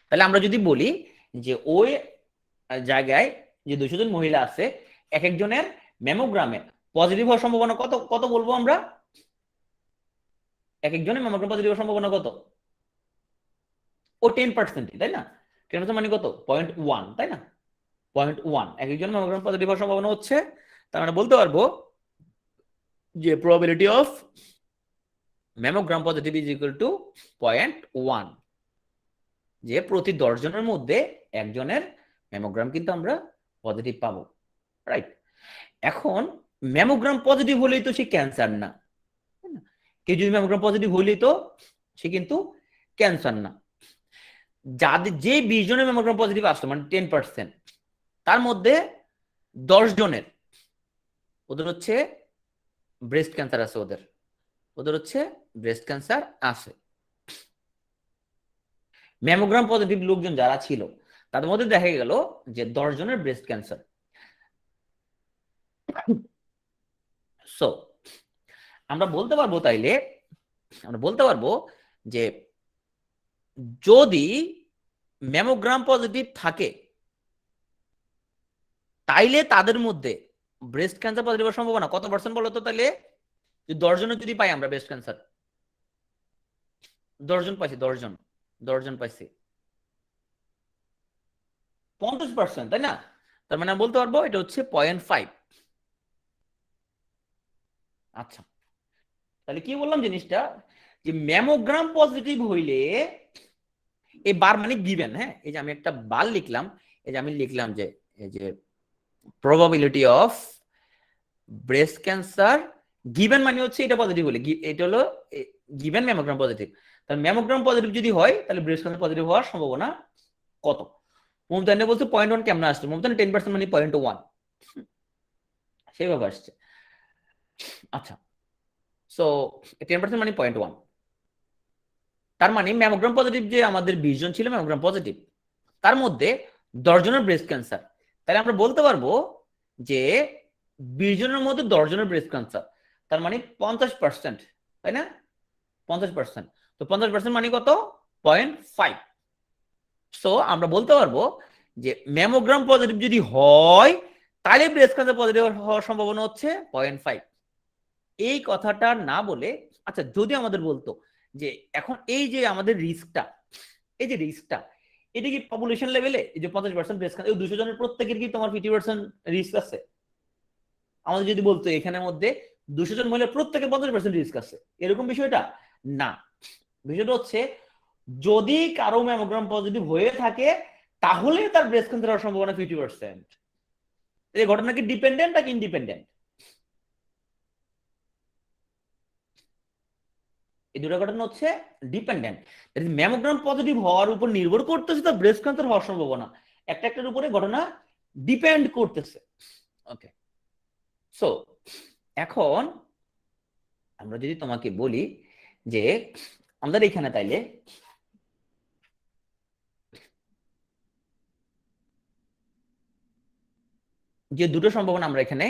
Speaker 1: তাহলে আমরা যদি বলি যে ওই জায়গায় যে 200 জন মহিলা আছে, এক একজনের ম্যামোগ্রামে পজিটিভ হওয়ার সম্ভাবনা কত কত বলবো আমরা? এক একজনের ম্যামোগ্রাম পজিটিভ হওয়ার সম্ভাবনা কত? ও 10%, তাই না? 10% মানে কত? 0.1, তাই না? 0.1 এক একজনের ম্যামোগ্রাম পজিটিভ হওয়ার সম্ভাবনা হচ্ছে। তার মানে বলতে পারবো যে probability of mammogram positive is equal two 0.1, যে প্রতি 10 জনের মধ্যে একজনের ম্যামোগ্রাম কিন্তু আমরা পজিটিভ পাবো, রাইট? এখন ম্যামোগ্রাম পজিটিভ হলেই তো সে ক্যান্সার না, কেউ যদি ম্যামোগ্রাম পজিটিভ হলেই তো সে কিন্তু ক্যান্সার না। যাদের যে 20 জনের ম্যামোগ্রাম পজিটিভ আসলো মানে 10%, তার মধ্যে 10 জনের ওদের হচ্ছে ব্রেস্ট ক্যান্সার আছে, ওদের হচ্ছে ব্রেস্ট ক্যান্সার আছে। ম্যামোগ্রাম পজিটিভ লোকজন যারা ছিল তাদের মধ্যে দেখা গেল যে 10 জনের ব্রেস্ট ক্যান্সার। সো আমরা বলতে পারবো তাইলে, আমরা বলতে পারবো যে যদি ম্যামোগ্রাম পজিটিভ থাকে তাইলে তাদের মধ্যে ব্রেস্ট ক্যান্সার পজিটিভ হওয়ার সম্ভাবনা কত পার্সেন্ট বলতো? তাহলে 10 জনের যদি পাই আমরা ব্রেস্ট ক্যান্সার, 10 জন পাইছি, 10 জন পাইছি, 50%, তাই না? তার মানে বলতে পারবো এটা হচ্ছে 0.5। আচ্ছা, তাহলে কি বললাম জিনিসটা, যে ম্যামোগ্রাম পজিটিভ হইলে এই বার মানে গিভেন, হ্যাঁ, এই যে আমি একটা বার লিখলাম, এই যে আমি লিখলাম যে এই যে probability of breast cancer given মানে হচ্ছে এটা পজিটিভ হলে, এটা হলো গিভেন ম্যামোগ্রাম পজিটিভ। তাহলে ম্যামোগ্রাম পজিটিভ যদি হয় তাহলে ব্রেস্ট ক্যান্সার পজিটিভ হওয়ার সম্ভাবনা কত? মমতানে বলছে 0.1 কেমন আসছে? মমতানে 10% মানে 0.1 সেইভাবে আসছে। আচ্ছা, সো 10% মানে 0.1, তার মানে ম্যামোগ্রাম পজিটিভ যে আমাদের 20 জন ছিল ম্যামোগ্রাম পজিটিভ, তার মধ্যে 10 জনের ব্রেস্ট ক্যান্সার। তাহলে আমরা বলতে পারবো যে 20 জনের মধ্যে 10 জনের ব্রেস্ট ক্যান্সার, তার মানে 50%, তাই না? 50%। তো 50% মানে কত? 0.5। সো আমরা বলতে পারবো যে ম্যামোগ্রাম পজিটিভ যদি হয় তাহলে ব্রেস্ট ক্যান্সার পজিটিভ হওয়ার সম্ভাবনা হচ্ছে 0.5। এই কথাটা না বলে, আচ্ছা যদি আমাদের বলতো যে এখন এই যে আমাদের রিস্কটা, এই যে রিস্কটা, এটা কি পপুলেশন লেভেলে এই যে 50% ব্রেস্ট ক্যান্সার, 200 জনের প্রত্যেকের কি তোমার 50% রিস্ক আছে? আমাদের যদি বলতো এখানের মধ্যে 200 জন মহিলা প্রত্যেকের 50% রিস্ক আছে, এরকম বিষয়টা না। বিষয়টা হচ্ছে যদি কারো ম্যামোগ্রাম পজিটিভ হয়ে থাকে তাহলে তার ব্রেস্ট ক্যান্সার হওয়ার সম্ভাবনা 50%। এই ঘটনা কি ডিপেন্ডেন্ট নাকি ইন্ডিপেন্ডেন্ট? এই দুটো ঘটনা হচ্ছে ডিপেন্ডেন্ট। ম্যামোগ্রাম পজিটিভ হওয়ার উপর নির্ভর করতেছে তার ব্রেস্ট ক্যান্সার হওয়ার সম্ভাবনা, একটা একটার উপরে ঘটনা ডিপেন্ড করতেছে। ওকে, সো এখন আমরা যদি তোমাকে বলি যে আমাদের এখানে তাইলে যে দুটো সম্ভাবনা আমরা এখানে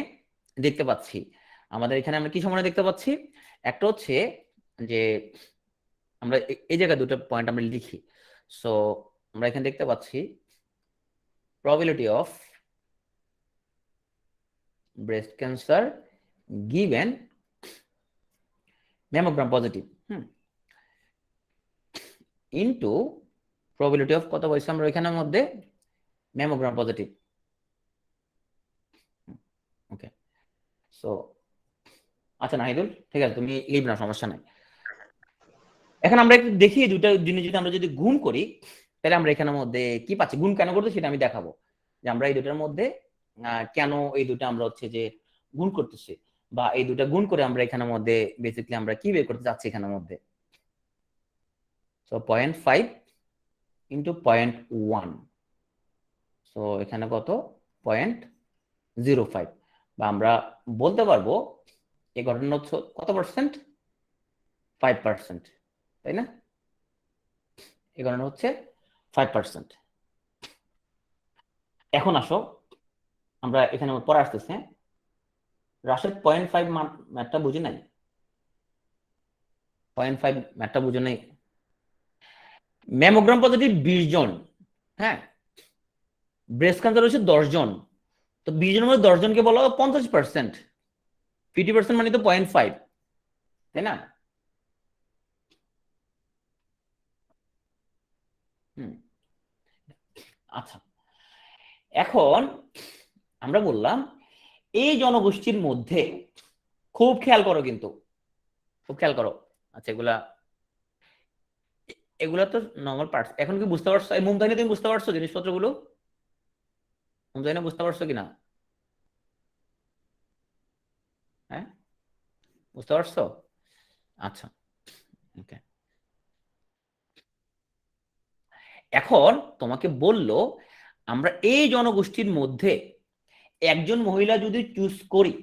Speaker 1: দেখতে পাচ্ছি, আমাদের এখানে আমরা কি সম্ভাবনা দেখতে পাচ্ছি? একটা হচ্ছে যে আমরা এই জায়গায় দুটো পয়েন্ট আমরা লিখি। সো আমরা এখানে দেখতে পাচ্ছি probability of breast cancer given mammogram positive into probability of কত পাইছি আমরা এখানের মধ্যে mammogram positive। ওকে, সো আচ্ছা নাহিদুল, ঠিক আছে তুমি লিভ না, সমস্যা নাই। এখন আমরা একটু দেখি দুটো জিনিস যদি আমরা যদি গুণ করি তাহলে আমরা এখানের মধ্যে কি পাচ্ছি, গুণ কেন করতে সেটা আমি দেখাবো যে আমরা এই দুটার মধ্যে কেন এই দুটো আমরা হচ্ছে যে গুণ করতেছি। বা এই দুটা গুণ করে আমরা এখানের মধ্যে বেসিক্যালি আমরা কি বের করতে যাচ্ছি এখানের মধ্যে। সো 0.5 ইন্টু 0.1, সো এখানে কত 0.05, বা আমরা বলতে পারবো এই ঘটনা হচ্ছে কত পার্সেন্ট, 5%, তাই না? এই ঘটনা হচ্ছে 5%। এখন আসো আমরা এখানে পরে আসতেছে, রাশেদ 0.5 ম্যাথটা বুঝি নাই, 0.5 ম্যাথটা বুঝে নাই। ম্যামোগ্রাম পজিটিভ 20 জন, হ্যাঁ, ব্রেস্ট ক্যান্সার হচ্ছে 10 জন, তো 20 জনের মধ্যে 10 জনকে বলা 50%, 50% মানে তো 0.5, তাই না? আচ্ছা, এখন আমরা বললাম এই জনগোষ্ঠীর মধ্যে, খুব খেয়াল করো কিন্তু, খুব খেয়াল করো। আচ্ছা, এগুলা তো নর্মাল পার্টস। এখন কি বুঝতে পারছো? এই মুমতাহিনী তুমি বুঝতে পারছো জিনিসপত্রগুলো? মুমতাহিনী বুঝতে পারছো কিনা? হ্যাঁ, বুঝতে পারছো? আচ্ছা, ওকে। এখন তোমাকে বললো আমরা এই জনগোষ্ঠীর মধ্যে একজন মহিলা যদি চুজ করি,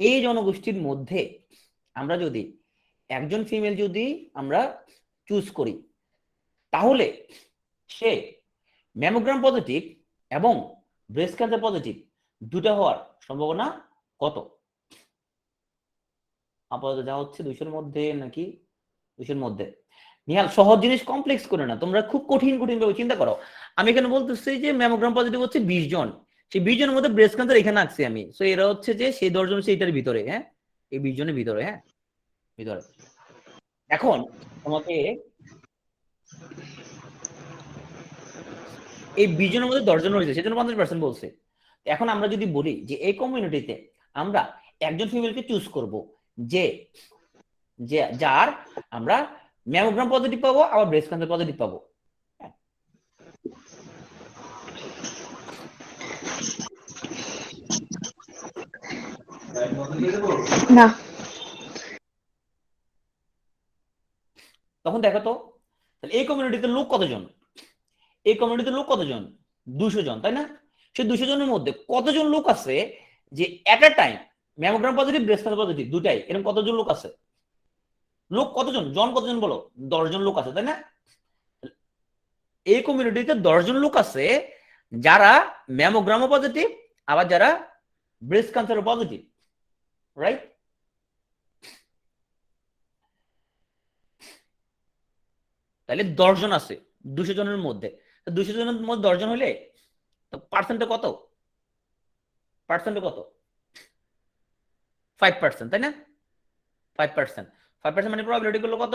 Speaker 1: এই জনগোষ্ঠীর মধ্যে আমরা যদি একজন ফিমেল যদি আমরা চুজ করি, তাহলে সে ম্যামোগ্রাম পজিটিভ এবং ব্রেস্ট ক্যান্সার পজিটিভ দুটা হওয়ার সম্ভাবনা কত? আপাতত যা হচ্ছে 200-র মধ্যে নাকি 200-র মধ্যে। নিহাল, সহজ জিনিস কমপ্লেক্স করে না, তোমরা খুব কঠিন কঠিন ভাবে চিন্তা করো। আমি এখানে বলতেছি যে ম্যামোগ্রাম পজিটিভ হচ্ছে 20 জন, সেই 20 জনের মধ্যে ব্রেস্ট ক্যান্সার এখানে আঁকছি আমি, সো এরা হচ্ছে যে সেই 10 জন সেইটার ভিতরে, হ্যাঁ, এই 20 জনের ভিতরে, হ্যাঁ, ভিতরে। এখন তোমাকে এই 20 জনের মধ্যে 10 জন হয়েছে, সেজন্য 50% বলছে। এখন আমরা যদি বলি যে এই কমিউনিটিতে আমরা একজন ফিমেলকে চুজ করব, যে যার আমরা ম্যামোগ্রাম পজিটিভ পাবো আবার ব্রেস্ট ক্যান্সার পজিটিভ পাবো,
Speaker 2: না,
Speaker 1: তখন দেখো তো তাহলে এই কমিউনিটিতে লোক কতজন, এই কমিউনিটিতে লোক কতজন, 200 জন, তাই না? সেই 200 জনের মধ্যে কতজন লোক আছে যে at a time mammogram positive breast cancer positive দুটাই, এরকম কতজন লোক আছে? লোক কতজন, জন কতজন বলো? 10 জন লোক আছে, তাই না? এই কমিউনিটিতে 10 জন লোক আছে যারা ম্যামোগ্রামও পজিটিভ আবার যারা ব্রেস্ট ক্যান্সার পজিটিভ, রাইট? তাহলে 10 জন আছে 200 জনের মধ্যে, 200 জনের মধ্যে 10 জন হলে পার্সেন্টে কত, পার্সেন্টে কত? 5%, তাই না? 5%, 5% মানে প্রবাবিলিটি গুলো কত?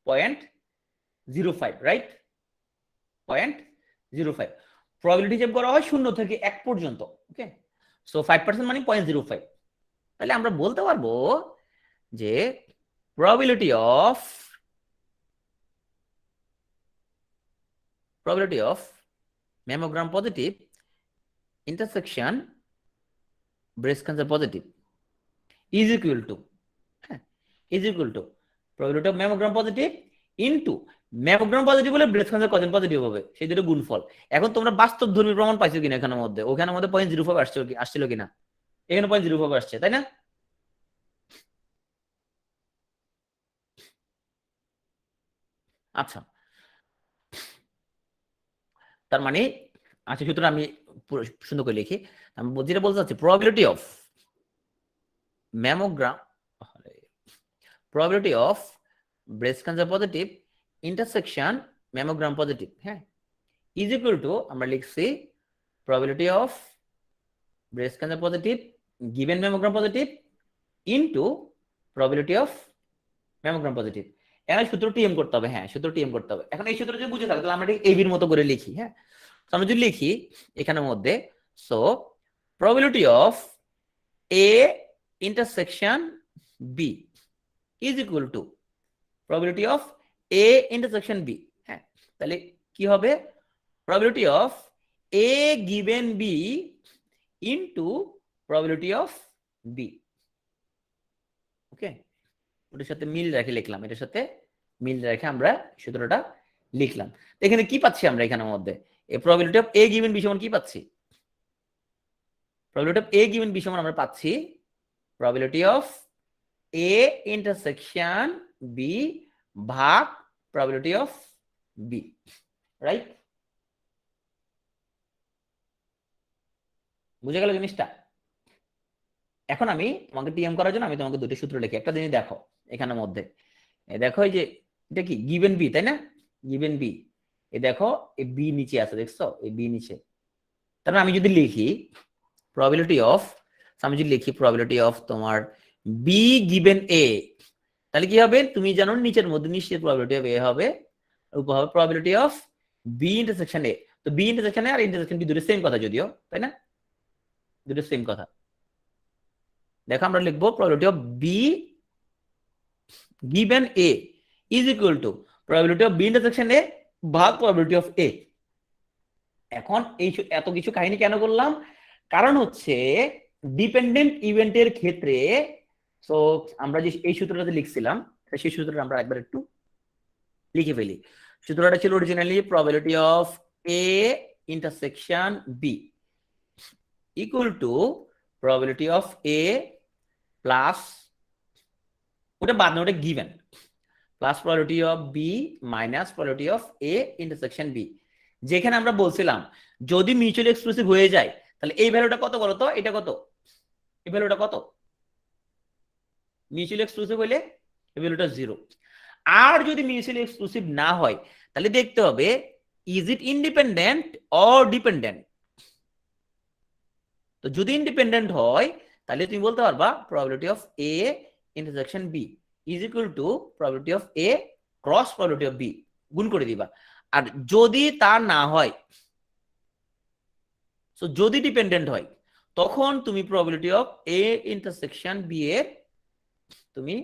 Speaker 1: 0.05, রাইট? 0.05 প্রবাবিলিটি হিসেব করা হয় 0 থেকে 1 পর্যন্ত, ওকে? সো 5% মানে 0.05। তাহলে আমরা বলতে পারবো যে probability of mammogram positive intersection breast cancer positive is equal to probability of mammogram positive into mammogram positive হলে ব্রেস্ট ক্যান্সার কজন পজিটিভ হবে, সেই দুটো গুণফল। এখন তোমরা বাস্তব ধর্মী প্রমাণ পাইছো কিনা এখানের মধ্যে? ওখানের মধ্যে 0.05 আসছিল কিনা? এখানে 0.05 আসছে, তাই না? আচ্ছা, তার মানে আচ্ছা, সুতরাং আমি সুন্দর করে লিখি। আমি যেটা বলতে চাচ্ছি, probability of mammogram, probability of breast cancer positive intersection mammogram positive, হ্যাঁ, is equal to আমরা লিখছি probability of breast cancer positive given mammogram positive into probability of mammogram positive। এখন সূত্রটি এম করতে হবে, হ্যাঁ, সূত্রটি এম করতে হবে। এখন এই সূত্র যদি বুঝে থাকো তাহলে আমরা এবির মতো করে লিখি, হ্যাঁ। আমরা যদি লিখি এখানের মধ্যে, so probability of A intersection B is equal to probability of A intersection B, হ্যাঁ, তাহলে কি হবে? probability of A given B into probability of B, ওকে, ওটার সাথে মিল রেখে লিখলাম, এটার সাথে মিল রেখে আমরা সূত্রটা লিখলাম। এখানে কি পাচ্ছি আমরা এখানের মধ্যে, এই probability of A given B সমান কি পাচ্ছি, probability of A given B সমান আমরা পাচ্ছি probability of A intersection B ভাগ প্রবাবিলিটি অফ বি, রাইট? বুঝে গেল জিনিসটা? এখন আমি তোমাকে টিএম করার জন্য আমি তোমাকে দুটি সূত্র লিখি। একটা জিনিস দেখো এখানের মধ্যে, দেখো এই যে এটা কি গিভেন বি, তাই না? গিভেন বি, এই দেখো এই বি নিচে আছে, দেখছো এই বি নিচে। তার মানে আমি যদি লিখি প্রবাবিলিটি অফ, আমি যদি লিখি প্রবাবিলিটি অফ তোমার বি গিভেন এ, তাহলে কি হবে তুমি জানো নিচের মধ্যে নিশ্চিত প্রবাবিলিটি অফ এ হবে, উপর হবে probability of B intersection A. তো বি ইন্টারসেকশন এ আর ইন্টারসেকশন বি দুটো সেম কথা, যদিও তাই না, দুটো সেম কথা। দেখো আমরা লিখবো probability of B given A is equal to probability of B intersection A ভাগ প্রবাবিলিটি অফ এ। এখন এই এত কিছু কাহিনী কেন করলাম, কারণ হচ্ছে ডিপেন্ডেন্ট ইভেন্টের ক্ষেত্রে, সো আমরা যে এই সূত্রটাতে লিখছিলাম সেই সূত্রটা আমরা একবার একটু লিখে ফেলি। সূত্রটা ছিল originally probability of A intersection B equal to probability of A plus, ওটা বাদ না, ওটা given, plus probability of B minus probability of A intersection B. যেখানে আমরা বলছিলাম যদি মিউচুয়ালি এক্সক্লুসিভ হয়ে যায় তাহলে এই ভ্যালুটা কত বলো তো, এটা কত, এই ভ্যালুটা কত, মিউচুয়ালি এক্সক্লুসিভ হইলে এই ভ্যালুটা 0। আর যদি মিউচুয়ালি এক্সক্লুসিভ না হয় তাহলে দেখতে হবে is it independent or dependent. তো যদি ইন্ডিপেন্ডেন্ট হয় তাহলে তুমি বলতে পারবা probability of A intersection B is equal to probability of A cross probability of B, গুণ করে দিবা। আর যদি তা না হয়, সো যদি ডিপেন্ডেন্ট হয় তখন তুমি probability of A intersection B এর তুমি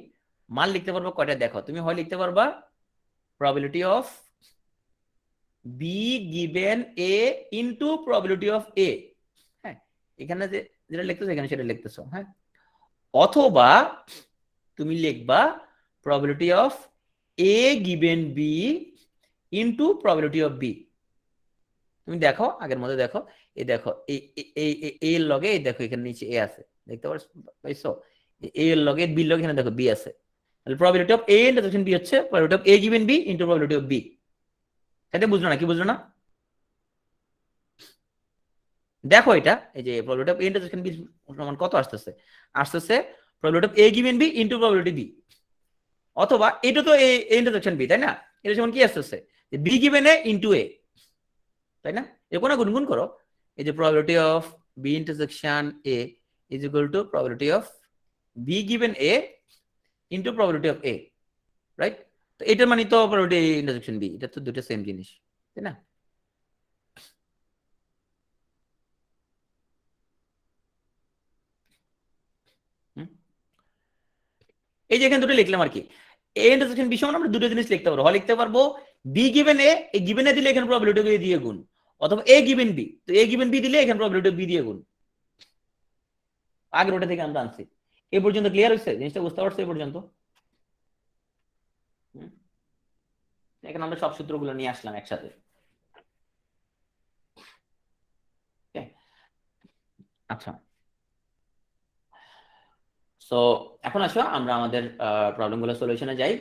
Speaker 1: মান লিখতে পারবা কয়টা, দেখো তুমি হয় লিখতে পারবা probability of B given A into probability of A, হ্যাঁ এখানে যেটা লিখতেছো এখানে সেটা লিখতেছো, হ্যাঁ, অথবা তুমি লিখবা probability of A given B into probability of B. তুমি দেখো আগের মধ্যে দেখো, এই দেখো এই এর লগে এই দেখো এখানে নিচে এ আছে, দেখতে পাইছো, এ এর লগে বি লগে এখানে দেখো বি আছে, তাহলে probability of A intersection B হচ্ছে probability of A given B into probability of B. সেটা বুঝলো না, কি বুঝলো না? দেখো এটা এই যে probability of A intersection B সমান কত আসতেছে, আসতেছে probability of A given B into probability B, অথবা এটা তো এ ইন্টারসেকশন বি তাই না, এটা যেমন কি আসতেছে B given A into A, তাই না? এ কোনো গুণগুণ করো, এই যে probability of B intersection A is equal to probability of B given A into probability of A, right? তো এটা মানে তো প্রবাবিলিটি ইন্টারসেকশন বি, এটা তো দুটো সেম জিনিস, তাই না? এই যে এখানে দুটো লিখলাম আর কি, এ ইন্টারসেকশন বি সমান আমরা দুটো জিনিস লিখতে পারবো, হয় লিখতে পারবো বি গিভেন এ, এই গিভেন এ দিলে এখানে প্রবাবিলিটি বি দিয়ে গুণ, অথবা এ গিভেন বি, তো এ গিভেন বি দিলে এখানে প্রবাবিলিটি বি দিয়ে গুণ। আগের ওটা থেকে আমরা আনছি। এই পর্যন্ত ক্লিয়ার হয়েছে জিনিসটা, বুঝতে পারছো এই পর্যন্ত? এখানে আমরা সব সূত্রগুলো নিয়ে আসলাম একসাথে। আচ্ছা, সো এখন আসো আমরা আমাদের প্রবলেমগুলো সলিউশনে যাই।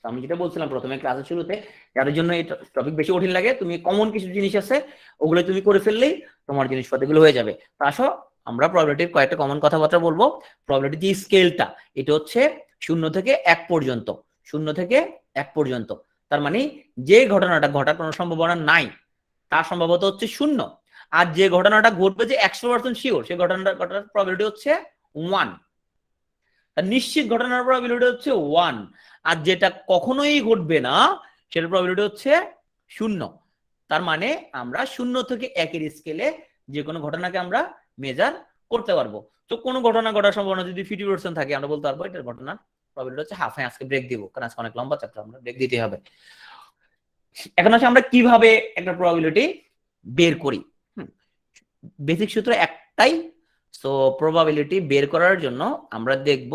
Speaker 1: আমি যেটা বলছিলাম প্রথমে ক্লাসের শুরুতে, যাদের জন্য এই টপিক বেশি কঠিন লাগে, তুমি কমন কিছু জিনিস আছে ওগুলো তুমি করে ফেললেই তোমার জিনিসপত্রগুলো হয়ে যাবে। তো আসো আমরা প্রবাবিলিটির কয়েকটা কমন কথাবার্তা বলবো। প্রবাবিলিটি যে স্কেলটা, এটা হচ্ছে 0 থেকে 1 পর্যন্ত, 0 থেকে 1 পর্যন্ত। তার মানে যে ঘটনাটা ঘটার কোনো সম্ভাবনা নাই তার সম্ভাবনা হচ্ছে 0, আর যে ঘটনাটা ঘটবে যে 100% শিওর সে ঘটনাটা ঘটার প্রবাবিলিটি হচ্ছে 1। নিশ্চিত ঘটনার প্রবাবিলিটি হচ্ছে 1, আর যেটা কখনোই ঘটবে না সেটার প্রবাবিলিটি হচ্ছে 0। তার মানে আমরা 0 থেকে 1 এর স্কেলে যে কোনো ঘটনাকে আমরা মেজার করতে পারবো। তো কোনো ঘটনা ঘটার সম্ভাবনা যদি 50% থাকে আমরা বলতে পারবো এটার ঘটনার প্রবাবিলিটি হচ্ছে হাফ। হ্যাঁ আজকে ব্রেক দিব কারণ আজকে অনেক লম্বা চ্যাপ্টার, আমরা ব্রেক দিতে হবে। এখন আসলে আমরা কিভাবে একটা প্রবাবিলিটি বের করি। বেসিক সূত্র একটাই। সো প্রবাবিলিটি বের করার জন্য আমরা দেখব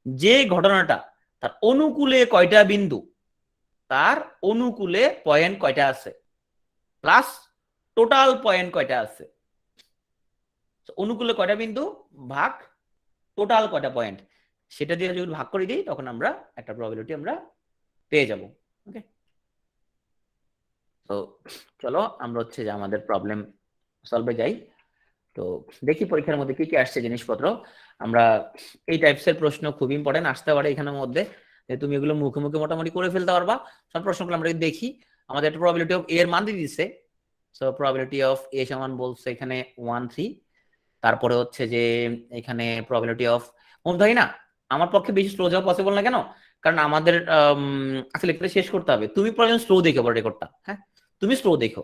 Speaker 1: যে ঘটনাটা তার অনুকূলে কয়টা বিন্দু, তার অনুকূলে পয়েন্ট কয়টা আছে প্লাস টোটাল পয়েন্ট কয়টা আছে। অনুকূলে কয়টা বিন্দু ভাগ টোটাল কয়টা পয়েন্ট, সেটা দিয়ে যদি ভাগ করে দিই তখন আমরা একটা প্রবাবিলিটি আমরা পেয়ে যাব। ওকে, তো চলো আমরা হচ্ছে যে আমাদের প্রবলেম সলভে যাই। তো দেখি পরীক্ষার মধ্যে কি কি আসছে জিনিসপত্র। আমরা এই টাইপসের প্রশ্ন খুব ইম্পর্টেন্ট আসতে পারে এখানের মধ্যে, যে তুমি এগুলো মুখে মুখে মোটামুটি করে ফেলতে পারবা। সব প্রশ্নগুলো আমরা দেখি। আমাদের একটা প্রবাবিলিটি অফ এ এর মান দিয়ে দিচ্ছে। সো প্রবাবিলিটি অফ এ সমান বলছে এখানে 1/3। তারপরে হচ্ছে যে এখানে প্রবাবিলিটি অফ ধরি না, আমার পক্ষে বেশি স্লো যাওয়া পসিবল না, কেন? কারণ আমাদের আসলে এটা শেষ করতে হবে। তুমি প্রয়োজন স্লো দেখো পরে রেকর্ডটা, হ্যাঁ তুমি স্লো দেখো।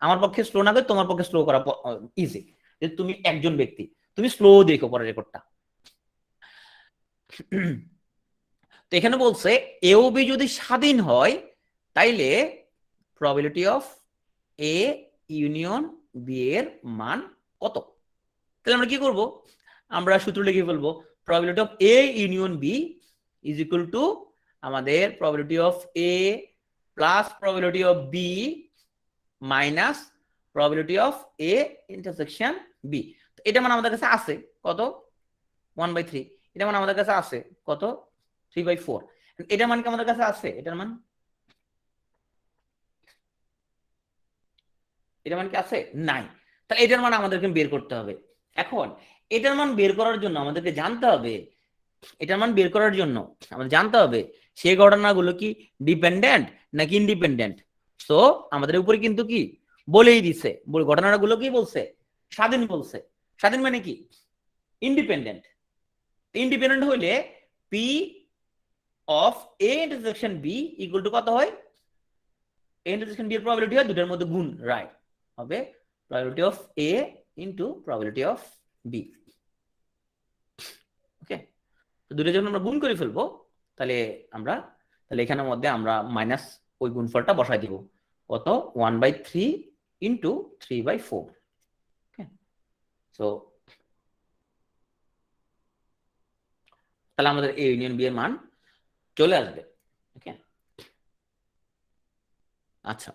Speaker 1: আমার পক্ষে স্লো না করে তোমার পক্ষে স্লো করা ইজি, যে তুমি একজন ব্যক্তি, তুমি স্লো দেখো পরে রেকর্ডটা। তো এখানে বলছে এ ও বি যদি স্বাধীন হয় তাইলে probability of A union B এর মান কত? তাহলে আমরা কি করব, আমরা সূত্র লিখে ফেলবো। Probability of A union B is equal to আমাদের probability of A plus probability of B minus probability of A intersection B. এটা মানে আমাদের কাছে আছে কত, 1/3। এটা মানে আমাদের কাছে আছে কত, 3/4। এটা মানে কি আমাদের কাছে আছে, এটার মান, এটা মান কি আছে? নাই। তাহলে এটার মান আমাদেরকে বের করতে হবে। এখন এটার মান বের করার জন্য আমাদেরকে জানতে হবে, এটার মান বের করার জন্য আমাদের জানতে হবে সেই ঘটনাগুলো কি ডিপেন্ডেন্ট নাকি ইন্ডিপেন্ডেন্ট। সো আমাদের উপরে কিন্তু কি বলেই দিছে, ঘটনাগুলো কি বলছে, স্বাধীন বলছে। স্বাধীন মানে কি, ইন্ডিপেন্ডেন্ট। ইন্ডিপেন্ডেন্ট হইলে P of A intersection B equal to কত হয়, এ ইন্টারসেকশন বি এর প্রবাবিলিটি হয় দুটার মধ্যে গুণ, রাইট, হবে probability of A into probability of B. Okay, তো দুটো যখন আমরা গুণ করে ফেলবো তাহলে আমরা, তাহলে এখানের মধ্যে আমরা মাইনাস ওই গুণফলটা বসাই দিব, কত 1/3 ইন্টু 3/4। সো তাহলে আমাদের এ ইউনিয়ন বি এর মান চলে আসবে। ওকে, আচ্ছা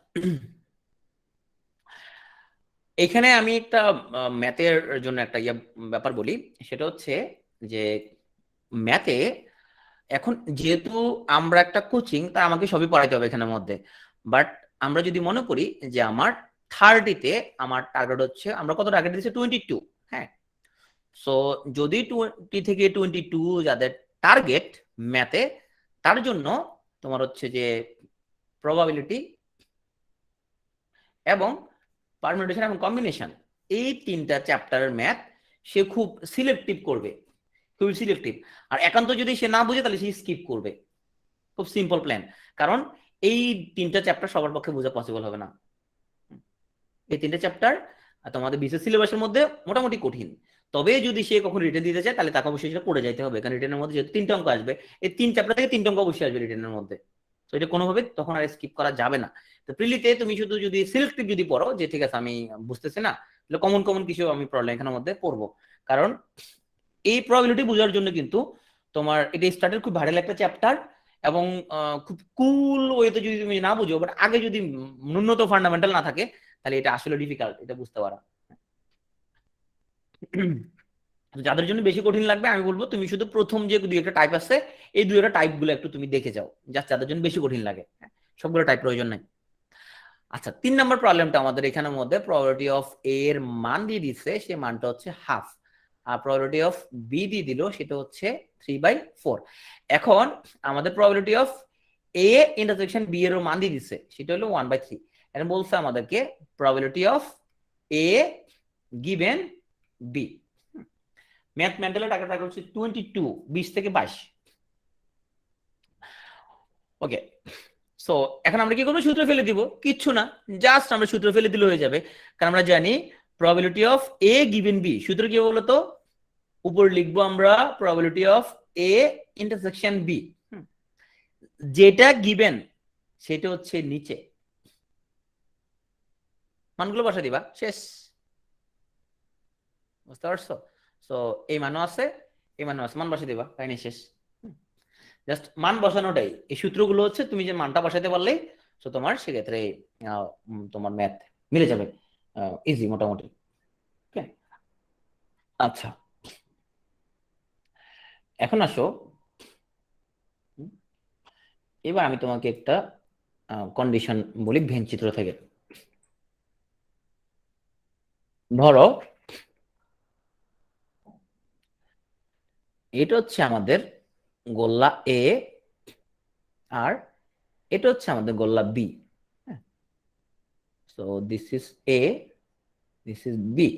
Speaker 1: এখানে আমি একটা ম্যাথের জন্য একটা ব্যাপার বলি। সেটা হচ্ছে যে ম্যাথে এখন যেহেতু আমরা একটা কোচিং, তা আমাকে সবই পড়াইতে হবে এখানের মধ্যে। বাট আমরা যদি মনে করি যে আমার 30-তে আমার টার্গেট হচ্ছে, আমরা কত টার্গেট দিচ্ছি 22, হ্যাঁ। সো যদি 20 থেকে 22 যাদের টার্গেট ম্যাথে, তার জন্য তোমার হচ্ছে যে প্রবাবিলিটি এবং পারমিউটেশন এবং কম্বিনেশন, এই তিনটা চ্যাপ্টারের ম্যাথ সে খুব সিলেক্টিভ করবে, খুবই সিলেক্টিভ। আর একান্ত যদি সে না বুঝে তাহলে সে স্কিপ করবে। খুব সিম্পল প্ল্যান, কারণ এই তিনটা চ্যাপ্টার সবার পক্ষে বোঝা পসিবল হবে না। এই তিনটা চ্যাপ্টার তোমাদের বিশেষ সিলেবাসের মধ্যে মোটামুটি কঠিন। তবে যদি সে কখন রিটেন দিতে চায় তাহলে তাকে অবশ্যই সেটা পড়ে যাইতে হবে, কারণ রিটেনের মধ্যে যেহেতু 3টা অঙ্ক আসবে, এই 3 চ্যাপ্টার থেকে 3টা অঙ্ক অবশ্যই আসবে রিটেনের মধ্যে। তো এটা কোনোভাবে তখন আর স্কিপ করা যাবে না। তো প্রিলিতে তুমি শুধু যদি সিলেক্টিভ যদি পড়ো যে ঠিক আছে আমি বুঝতেছি না, তাহলে কমন কমন কিছু আমি প্রবলেম এখানের মধ্যে পড়বো। কারণ এই প্রবাবিলিটি বোঝার জন্য কিন্তু তোমার এটা স্টার্টের খুব ভাইরাল একটা চ্যাপ্টার, এবং খুব কুল ওয়েতে যদি তুমি না বুঝো, বাট আগে যদি ন্যূনতম ফান্ডামেন্টাল না থাকে তাহলে এটা আসলে ডিফিকাল্ট এটা বুঝতে পারা। যাদের জন্য বেশি কঠিন লাগবে আমি বলবো তুমি শুধু প্রথম যে দুই একটা টাইপ আছে এই দুই একটা টাইপ গুলো একটু তুমি দেখে যাও, জাস্ট যাদের জন্য বেশি কঠিন লাগে, সবগুলো টাইপ প্রয়োজন নাই। আচ্ছা 3 নম্বর প্রবলেমটা আমাদের এখানের মধ্যে প্রবাবিলিটি অফ এ এর মান দিয়ে দিচ্ছে, সে মানটা হচ্ছে হাফ, আর প্রবাবিলিটি অফ বি দিয়ে দিল সেটা হচ্ছে 3/4। এখন আমাদের probability of A intersection B এর মান দিয়ে দিচ্ছে সেটা হলো 1/3। এখন বলছে আমাদেরকে probability of A given B. Math মেন্টালের টাকা থাকে হচ্ছে 22, 20 থেকে 22। ওকে, সো এখন আমরা কি করবো, সূত্র ফেলে দিব, কিচ্ছু না, জাস্ট আমরা সূত্র ফেলে দিলে হয়ে যাবে। কারণ আমরা জানি probability of A given B, সূত্র কি বলতো, উপর লিখবো আমরা probability of A intersection B, যেটা গিভেন সেটা হচ্ছে নিচে, মানগুলো বসা দিবা, শেষ। বুঝতে পারছো? সো এই মানও আছে, এই মানও আছে, মান বসে দিবা, কাহিনী শেষ। জাস্ট মান বসানোটাই, এই সূত্রগুলো হচ্ছে তুমি যে মানটা বসাতে পারলে তো তোমার সেক্ষেত্রে তোমার ম্যাথ মিলে যাবে, ইজি মোটামুটি। ওকে, আচ্ছা এখন আসো, এবার আমি তোমাকে একটা কন্ডিশন বলি ভেন চিত্র থেকে। ধরো এটা হচ্ছে আমাদের গোল্লা এ, আর এটা হচ্ছে আমাদের গোল্লা B. So this is A, this is B.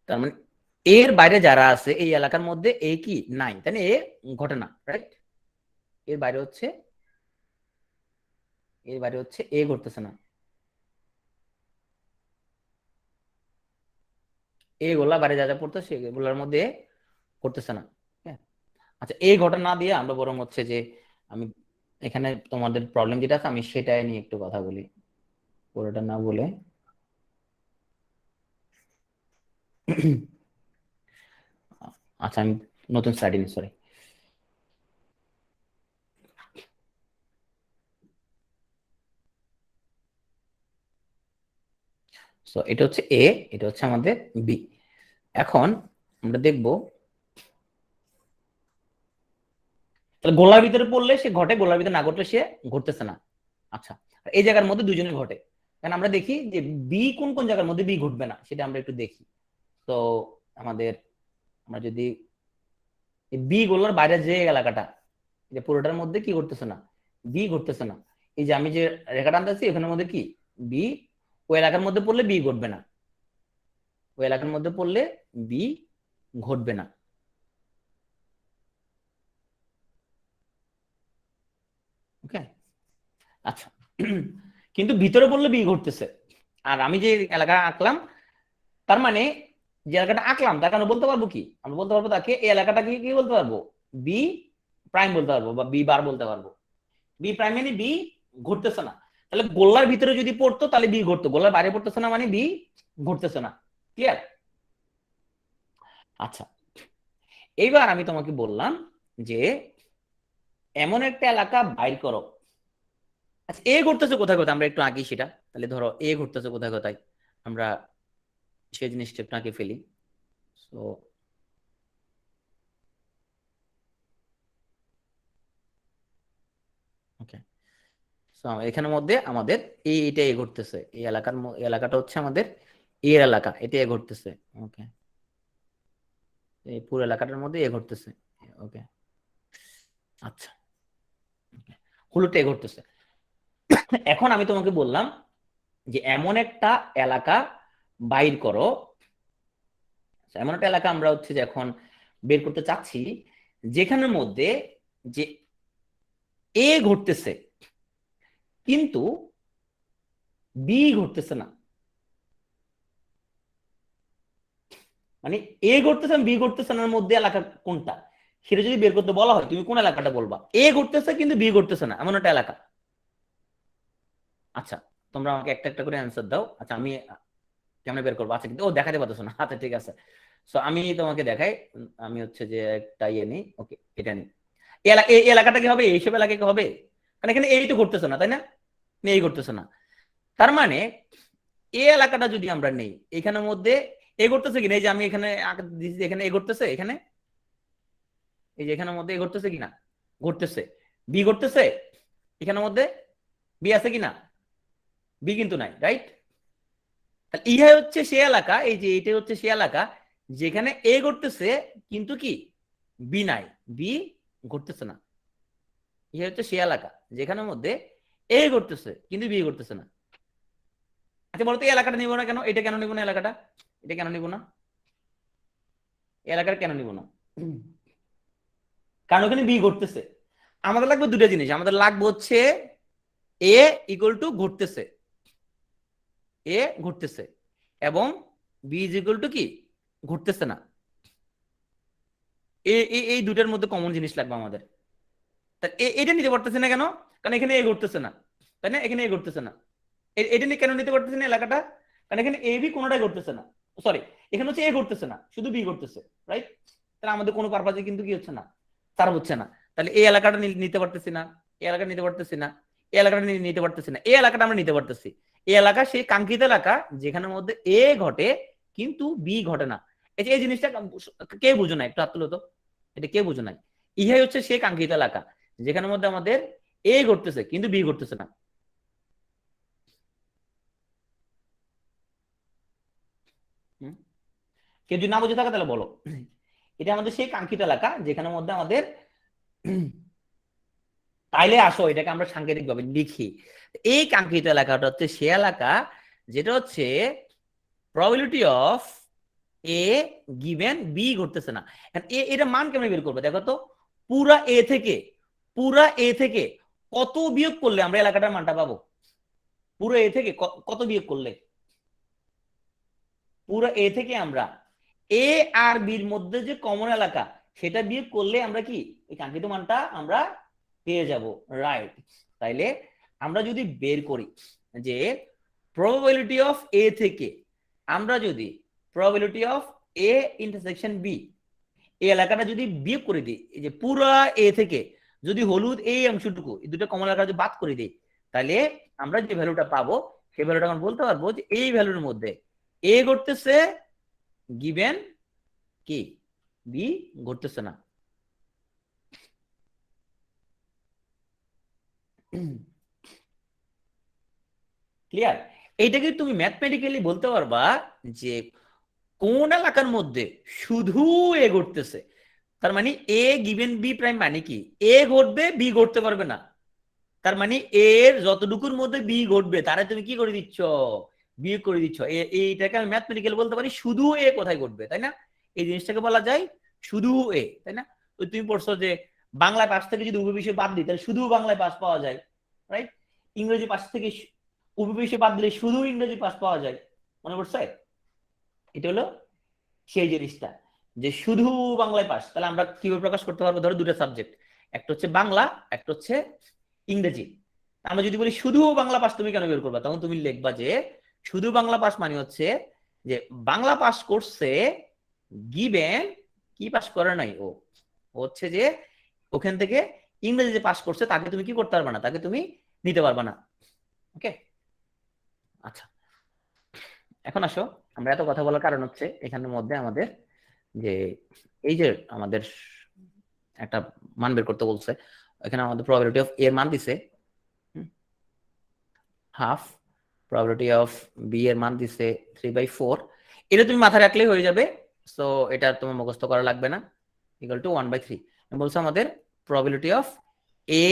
Speaker 1: তার মানে এর বাইরে যারা আছে এই এলাকার মধ্যে এ কি নাই, তাই না, এ ঘটে না, রাইট? এর বাইরে হচ্ছে, এর বাইরে হচ্ছে এ ঘটতেছে না, এ গোলা বাইরে যা যা পড়তো সেগুলোর মধ্যে করতেছে না। হ্যাঁ, আচ্ছা এই ঘটনা না দিয়ে আমরা বরং হচ্ছে যে আমি এখানে তোমাদের প্রবলেম যেটা আছে আমি সেটাই নিয়ে একটু কথা বলি, পুরোটা না বলে। আচ্ছা আমি নতুন স্লাইড নিই, সরি। সো এটা হচ্ছে এ, এটা হচ্ছে আমাদের বি। এখন আমরা দেখব তাহলে গোলার ভিতরে পড়লে সে ঘটে, গোলার ভিতরে না ঘটলে সে ঘটতেছে না। আচ্ছা এই জায়গার মধ্যে দুজনের ঘটে, কারণ আমরা দেখি যে বি কোন কোন জায়গার মধ্যে বি ঘটবে না সেটা আমরা একটু দেখি। তো আমাদের, আমরা যদি বি গোলার বাইরে যে এলাকাটা, যে পুরোটার মধ্যে কি ঘটতেছে না, বি ঘটতেছে না। এই যে আমি যে রেখাটা আনতেছি এখানের মধ্যে কি বি, ওই এলাকার মধ্যে পড়লে বি ঘটবে না, ওই এলাকার মধ্যে পড়লে বি ঘটবে না। ওকে, আচ্ছা কিন্তু ভিতরে পড়লে বি ঘটতেছে। আর আমি যে এলাকা আঁকলাম, তার মানে যে এলাকাটা আঁকলাম তাকে আমরা বলতে পারবো কি, আমরা বলতে পারবো তাকে এই এলাকাটাকে কি বলতে পারবো, বি প্রাইম বলতে পারবো বা বি বার বলতে পারবো। বি প্রাইম মানে বি ঘুরতেছে না, তাহলে গোলার ভিতরে যদি পড়তো তাহলে বি ঘুরতো, গোলার বাইরে পড়তেছে না মানে বি ঘুরতেছে না। ক্লিয়ার? আচ্ছা এইবার আমি তোমাকে বললাম যে এমন একটা এলাকা বাইর করো। আচ্ছা এ ঘুরতেছে কোথায় কোথায়, আমরা একটু আঁকি সেটা। তাহলে ধরো এ ঘুরতেছে কোথায় কোথায়, আমরা সেই জিনিসটা একটু আঁকে ফেলি। সো ওকে, সো এখানের মধ্যে আমাদের এইটা এ ঘুরতেছে, এই এলাকার এলাকাটা হচ্ছে আমাদের এর এলাকা, এটা এ ঘুরতেছে। ওকে, এই পুরো এলাকাটার মধ্যে এ ঘুরতেছে। ওকে, আচ্ছা হলুদটা এ ঘুরতেছে। এখন আমি তোমাকে বললাম যে এমন একটা এলাকা বাইর করো, এমন একটা এলাকা আমরা হচ্ছে যে এখন বের করতে চাচ্ছি যেখানের মধ্যে যে এ ঘটতেছে কিন্তু বি ঘটতেছে না। মানে এ ঘটতেছে বি ঘটতেছে না মধ্যে এলাকা কোনটা, সেটা যদি বের করতে বলা হয় তুমি কোন এলাকাটা বলবা, এ ঘটতেছে কিন্তু বি ঘটতেছে না এমন একটা এলাকা। আচ্ছা তোমরা আমাকে একটা একটা করে অ্যান্সার দাও। আচ্ছা আমি কেমনে বের করবো, আচ্ছা কিন্তু ও দেখাতে পারতেছো না, আচ্ছা ঠিক আছে। সো আমি তোমাকে দেখাই, আমি হচ্ছে যে একটা ইয়ে নিই, ওকে এটা নিই। এই এলাকাটা কি হবে, এইসব এলাকা কি হবে, কারণ এখানে এই তো ঘটতেছে না তাই না, এই ঘটতেছে না। তার মানে এই এলাকাটা যদি আমরা নেই এখানের মধ্যে এ ঘটতেছে কিনা, এই যে আমি এখানে এখানে এ ঘটতেছে, এখানে এই যে এখানের মধ্যে এ ঘটতেছে কিনা, ঘটতেছে। বি ঘটতেছে এখানের মধ্যে, বি আছে কিনা, বি কিন্তু নাই, রাইট? তাহলে ইহা হচ্ছে সে এলাকা, এই যে এটা হচ্ছে সে এলাকা যেখানে এ ঘটতেছে কিন্তু কি বি নাই, বি ঘটতেছে না। ইহা হচ্ছে সে এলাকা যেখানের মধ্যে এ ঘটতেছে কিন্তু বি ঘটতেছে না। আচ্ছা বলতো এই এলাকাটা নিব না কেন, এটা কেন নিব না এলাকাটা, এটা কেন নিব না, এলাকার কেন নিব না, কারণ ওখানে বি ঘটতেছে। আমাদের লাগবে দুটো জিনিস, আমাদের লাগবে হচ্ছে এ ইকুয়াল টু ঘটতেছে, এ ঘটতেছে, এবং বি ইজ ইকুয়াল টু কি ঘটতেছে না। এই দুটার মধ্যে কমন জিনিস লাগবে আমাদের। তা এটা নিতে পারতেছে না কেন, কারণ এখানে এ ঘটতেছে না। তাই না? এখানে এ ঘটতেছে না। এটা নিয়ে কেন নিতে পারতেছে না এলাকাটা? কারণ এখানে এ বি কোনোটাই ঘটতেছে না, সরি এখানে হচ্ছে এ ঘটতেছে না, শুধু বি ঘটতেছে, রাইট? তাহলে আমাদের কোনো পারপাজে কিন্তু কি হচ্ছে না, তার হচ্ছে না। তাহলে এই এলাকাটা নিতে পারতেছি না, এই এলাকা নিতে পারতেছি না, এই এলাকাটা নিতে পারতেছি না, এই এলাকাটা আমরা নিতে পারতেছি। এই এলাকা সেই কাঙ্ক্ষিত এলাকা যেখানের মধ্যে এ ঘটে কিন্তু বি ঘটে না। এই জিনিসটা কে বুঝো না, একটু হাত তুলো তো, এটা কে বুঝো নাই? ইহাই হচ্ছে সেই কাঙ্ক্ষিত এলাকা যেখানের মধ্যে আমাদের এ ঘটতেছে কিন্তু বি ঘটতেছে না। কেউ যদি না বুঝে থাকে তাহলে বলো। এটা আমাদের সেই কাঙ্ক্ষিত এলাকা যেখানের মধ্যে আমাদের তাইলে আসো এটাকে আমরা সাংকেতিক ভাবে লিখি। এই কাঙ্ক্ষিত এলাকাটা হচ্ছে সে এলাকা যেটা হচ্ছে probability of A given B ঘটতেছে না। এটা মান কেমন বের করবে দেখো তো, পুরা এ থেকে কত বিয়োগ করলে আমরা এলাকাটার মানটা পাবো? পুরো এ থেকে কত বিয়োগ করলে? পুরো এ থেকে আমরা এ আর বির মধ্যে যে কমন এলাকা সেটা বিয়োগ করলে আমরা কি এই কাঙ্ক্ষিত মানটা আমরা পেয়ে যাব, রাইট? তাইলে আমরা যদি বের করি যে প্রবাবিলিটি অফ এ থেকে আমরা যদি probability of A intersection B এই এলাকাটা যদি বিয়োগ করে দিই, এই যে পুরো এ থেকে যদি হলুদ এই অংশটুকু এই দুটো কমন এলাকা যদি বাদ করে দিই, তাহলে আমরা যে ভ্যালুটা পাবো সেই ভ্যালুটা আমরা বলতে পারবো যে এই ভ্যালুর মধ্যে এ ঘটতেছে গিভেন কি বি ঘটতেছে না। ক্লিয়ার? এইটাকে তুমি ম্যাথমেটিক্যালি বলতে পারবা যে কোন এলাকার মধ্যে শুধু এ ঘটতেছে, তার মানে এ গিভেন বি প্রাইম মানে কি এ ঘটবে বি ঘটতে পারবে না, তার মানে এর যতটুকুর মধ্যে বি ঘটবে তারা তুমি কি করে দিচ্ছ, বিয়োগ করে দিচ্ছ। এইটাকে আমি ম্যাথমেটিক্যাল বলতে পারি শুধু এ কোথায় ঘটবে, তাই না? এই জিনিসটাকে বলা যায় শুধু এ, তাই না? তো তুমি পড়ছো যে বাংলা পাশ থেকে যদি উপবিষয় বাদ দিই তাহলে শুধু বাংলায় পাস পাওয়া যায়, রাইট? ইংরেজি পাশ থেকে উপবিষয় বাদ দিলে শুধু ইংরেজি পাস পাওয়া যায়, মনে পড়ছে? এটা হলো সেই জিনিসটা যে শুধু বাংলায় পাস। তাহলে আমরা কিভাবে প্রকাশ করতে পারবো? ধরো দুটো সাবজেক্ট, একটা হচ্ছে বাংলা, একটা হচ্ছে ইংরেজি। আমরা যদি বলি শুধু বাংলা পাস, তুমি কেন বের করবা? তখন তুমি লিখবা যে শুধু বাংলা পাস মানে হচ্ছে যে বাংলা পাস করছে গিভেন কি পাস করে নাই ও, হচ্ছে যে ওখান থেকে ইংরেজি যে পাস করছে তাকে তুমি কি করতে পারবে না, তাকে তুমি নিতে পারবে না। ওকে, আচ্ছা এখন আসো, আমরা এত কথা বলার কারণ হচ্ছে এখানের মধ্যে আমাদের যে এই যে আমাদের একটা মান বের করতে বলছে, এখানে আমাদের প্রবাবিলিটি অফ এর মান দিছে হাফ, প্রবাবিলিটি অফ বি এর মান দিছে 3/4। এটা তুমি মাথায় রাখলেই হয়ে যাবে, সো এটা তোমার মুখস্থ করা লাগবে না, ইকুয়াল টু 1/3। বলছে আমাদের probability of A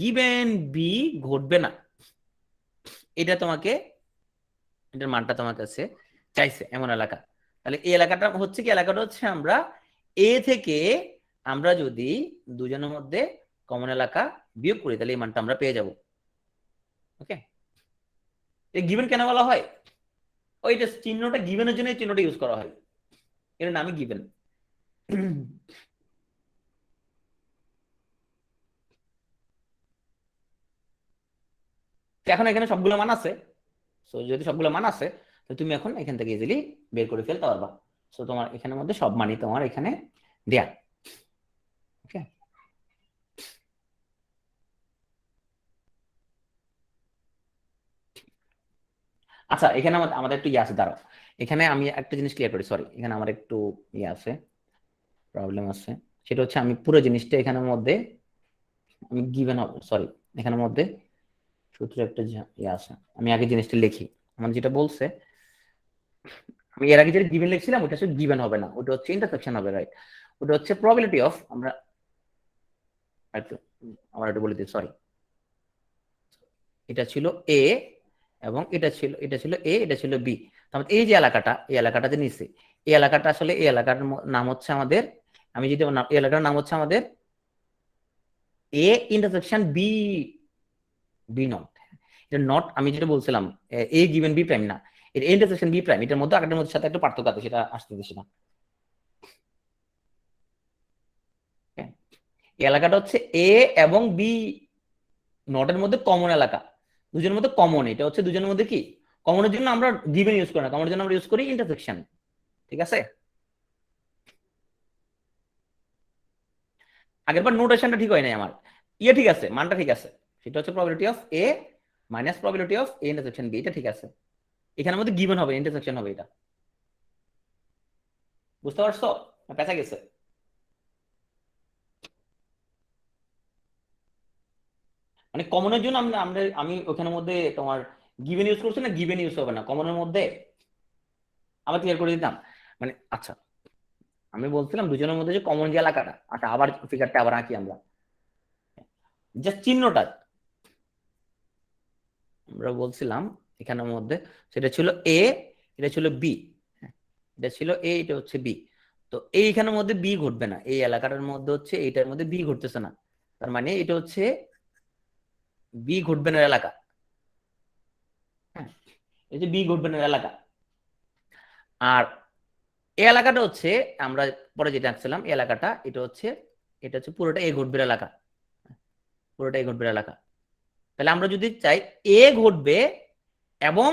Speaker 1: given B ঘটবে না, এটা তোমাকে এটার মানটা তোমার কাছে চাইছে এমন এলাকা। তাহলে এই এলাকাটা হচ্ছে কি, এলাকাটা হচ্ছে আমরা এ থেকে আমরা যদি দুজনের মধ্যে কমন এলাকা বিয়োগ করি তাহলে এই মানটা আমরা পেয়ে যাব। ওকে, এই গিভেন কেন বলা হয়? ওইটা চিহ্নটা গিভেনের জন্য চিহ্নটা ইউজ করা হয়, এর নামই গিভেন। এখন এখানে সবগুলো মান আছে, সো যদি সবগুলো মান আছে তো তুমি এখন এখান থেকে ইজিলি বের করে ফেলতে পারবা। সো তোমার এখানের মধ্যে সব মানই তোমার এখানে দেয়া। ওকে, আচ্ছা এখানে আমাদের একটু ইয়ে আছে, দাঁড়াও এখানে আমি একটা জিনিস ক্লিয়ার করি, সরি এখানে আমার একটু ইয়ে আছে, প্রবলেম আছে। সেটা হচ্ছে আমি পুরো জিনিসটা এখানের মধ্যে আমি গিভেন হবে, সরি এখানের মধ্যে সূত্র একটা ইয়ে আছে, আমি আগে জিনিসটা লিখি। আমার যেটা বলছে, আমি এর আগে যেটা গিভেন লিখছিলাম ওটা হচ্ছে গিভেন হবে না, ওটা হচ্ছে ইন্টারসেকশন হবে, রাইট? ওটা হচ্ছে প্রবাবিলিটি অফ আমরা একটু আমার একটু বলে দিই, সরি এটা ছিল এ এবং এটা ছিল এ, এটা ছিল বি। তাহলে এই যে এলাকাটা, এই এলাকাটা যে নিচে এই এলাকাটা আসলে এই এলাকার নাম হচ্ছে আমাদের, আমি যদি এই এলাকার নাম হচ্ছে আমাদের A intersection B, B not. এটা নট আমি যেটা বলছিলাম এ গিভেন বি প্রাইম না, এটা ইন্টারসেকশন বি প্রাইম, এটার মধ্যে আগের মধ্যে সাথে একটু পার্থক্য আছে, সেটা আসতে দিছি না। এই এলাকাটা হচ্ছে এ এবং বি নটের মধ্যে কমন এলাকা, দুজনের মধ্যে কমন, এটা হচ্ছে দুজনের মধ্যে কি কমনের জন্য আমরা গিভেন ইউজ করি না, কমনের জন্য আমরা ইউজ করি ইন্টারসেকশন। ঠিক আছে, আগেরবার নোটেশনটা ঠিক হয় নাই আমার, ইয়ে ঠিক আছে, মানটা ঠিক আছে, সেটা হচ্ছে probability of A minus probability of A intersection B, এটা ঠিক আছে। এখানের মধ্যে গিভেন হবে, ইন্টারসেকশন হবে, এটা বুঝতে পারছো? পেঁচা গেছে? মানে কমনের জন্য আমি ওখানের মধ্যে তোমার গিভেন ইউজ করছি না, গিভেন ইউজ হবে না কমনের মধ্যে, আবার ক্লিয়ার করে দিতাম। মানে আচ্ছা, আমি বলছিলাম দুজনের মধ্যে যে কমন যে এলাকাটা, আচ্ছা আবার ফিগারটা আবার আঁকি আমরা, জাস্ট চিহ্নটা আমরা বলছিলাম এখানের মধ্যে, সেটা ছিল এ, এটা ছিল বি, এটা ছিল এ, এটা হচ্ছে বি। তো এইখানের মধ্যে বি ঘটবে না, এই এলাকাটার মধ্যে হচ্ছে এইটার মধ্যে বি ঘটতেছে না, তার মানে এটা হচ্ছে বি ঘটবে না এলাকা। হ্যাঁ, এই যে বি ঘটবে না এলাকা। আর এই এলাকাটা হচ্ছে আমরা পরে যেটা আঁকছিলাম, এই এলাকাটা এটা হচ্ছে পুরোটা এ ঘটবে এলাকা, পুরোটা এ ঘটবে এলাকা। তাহলে আমরা যদি চাই এ ঘটবে এবং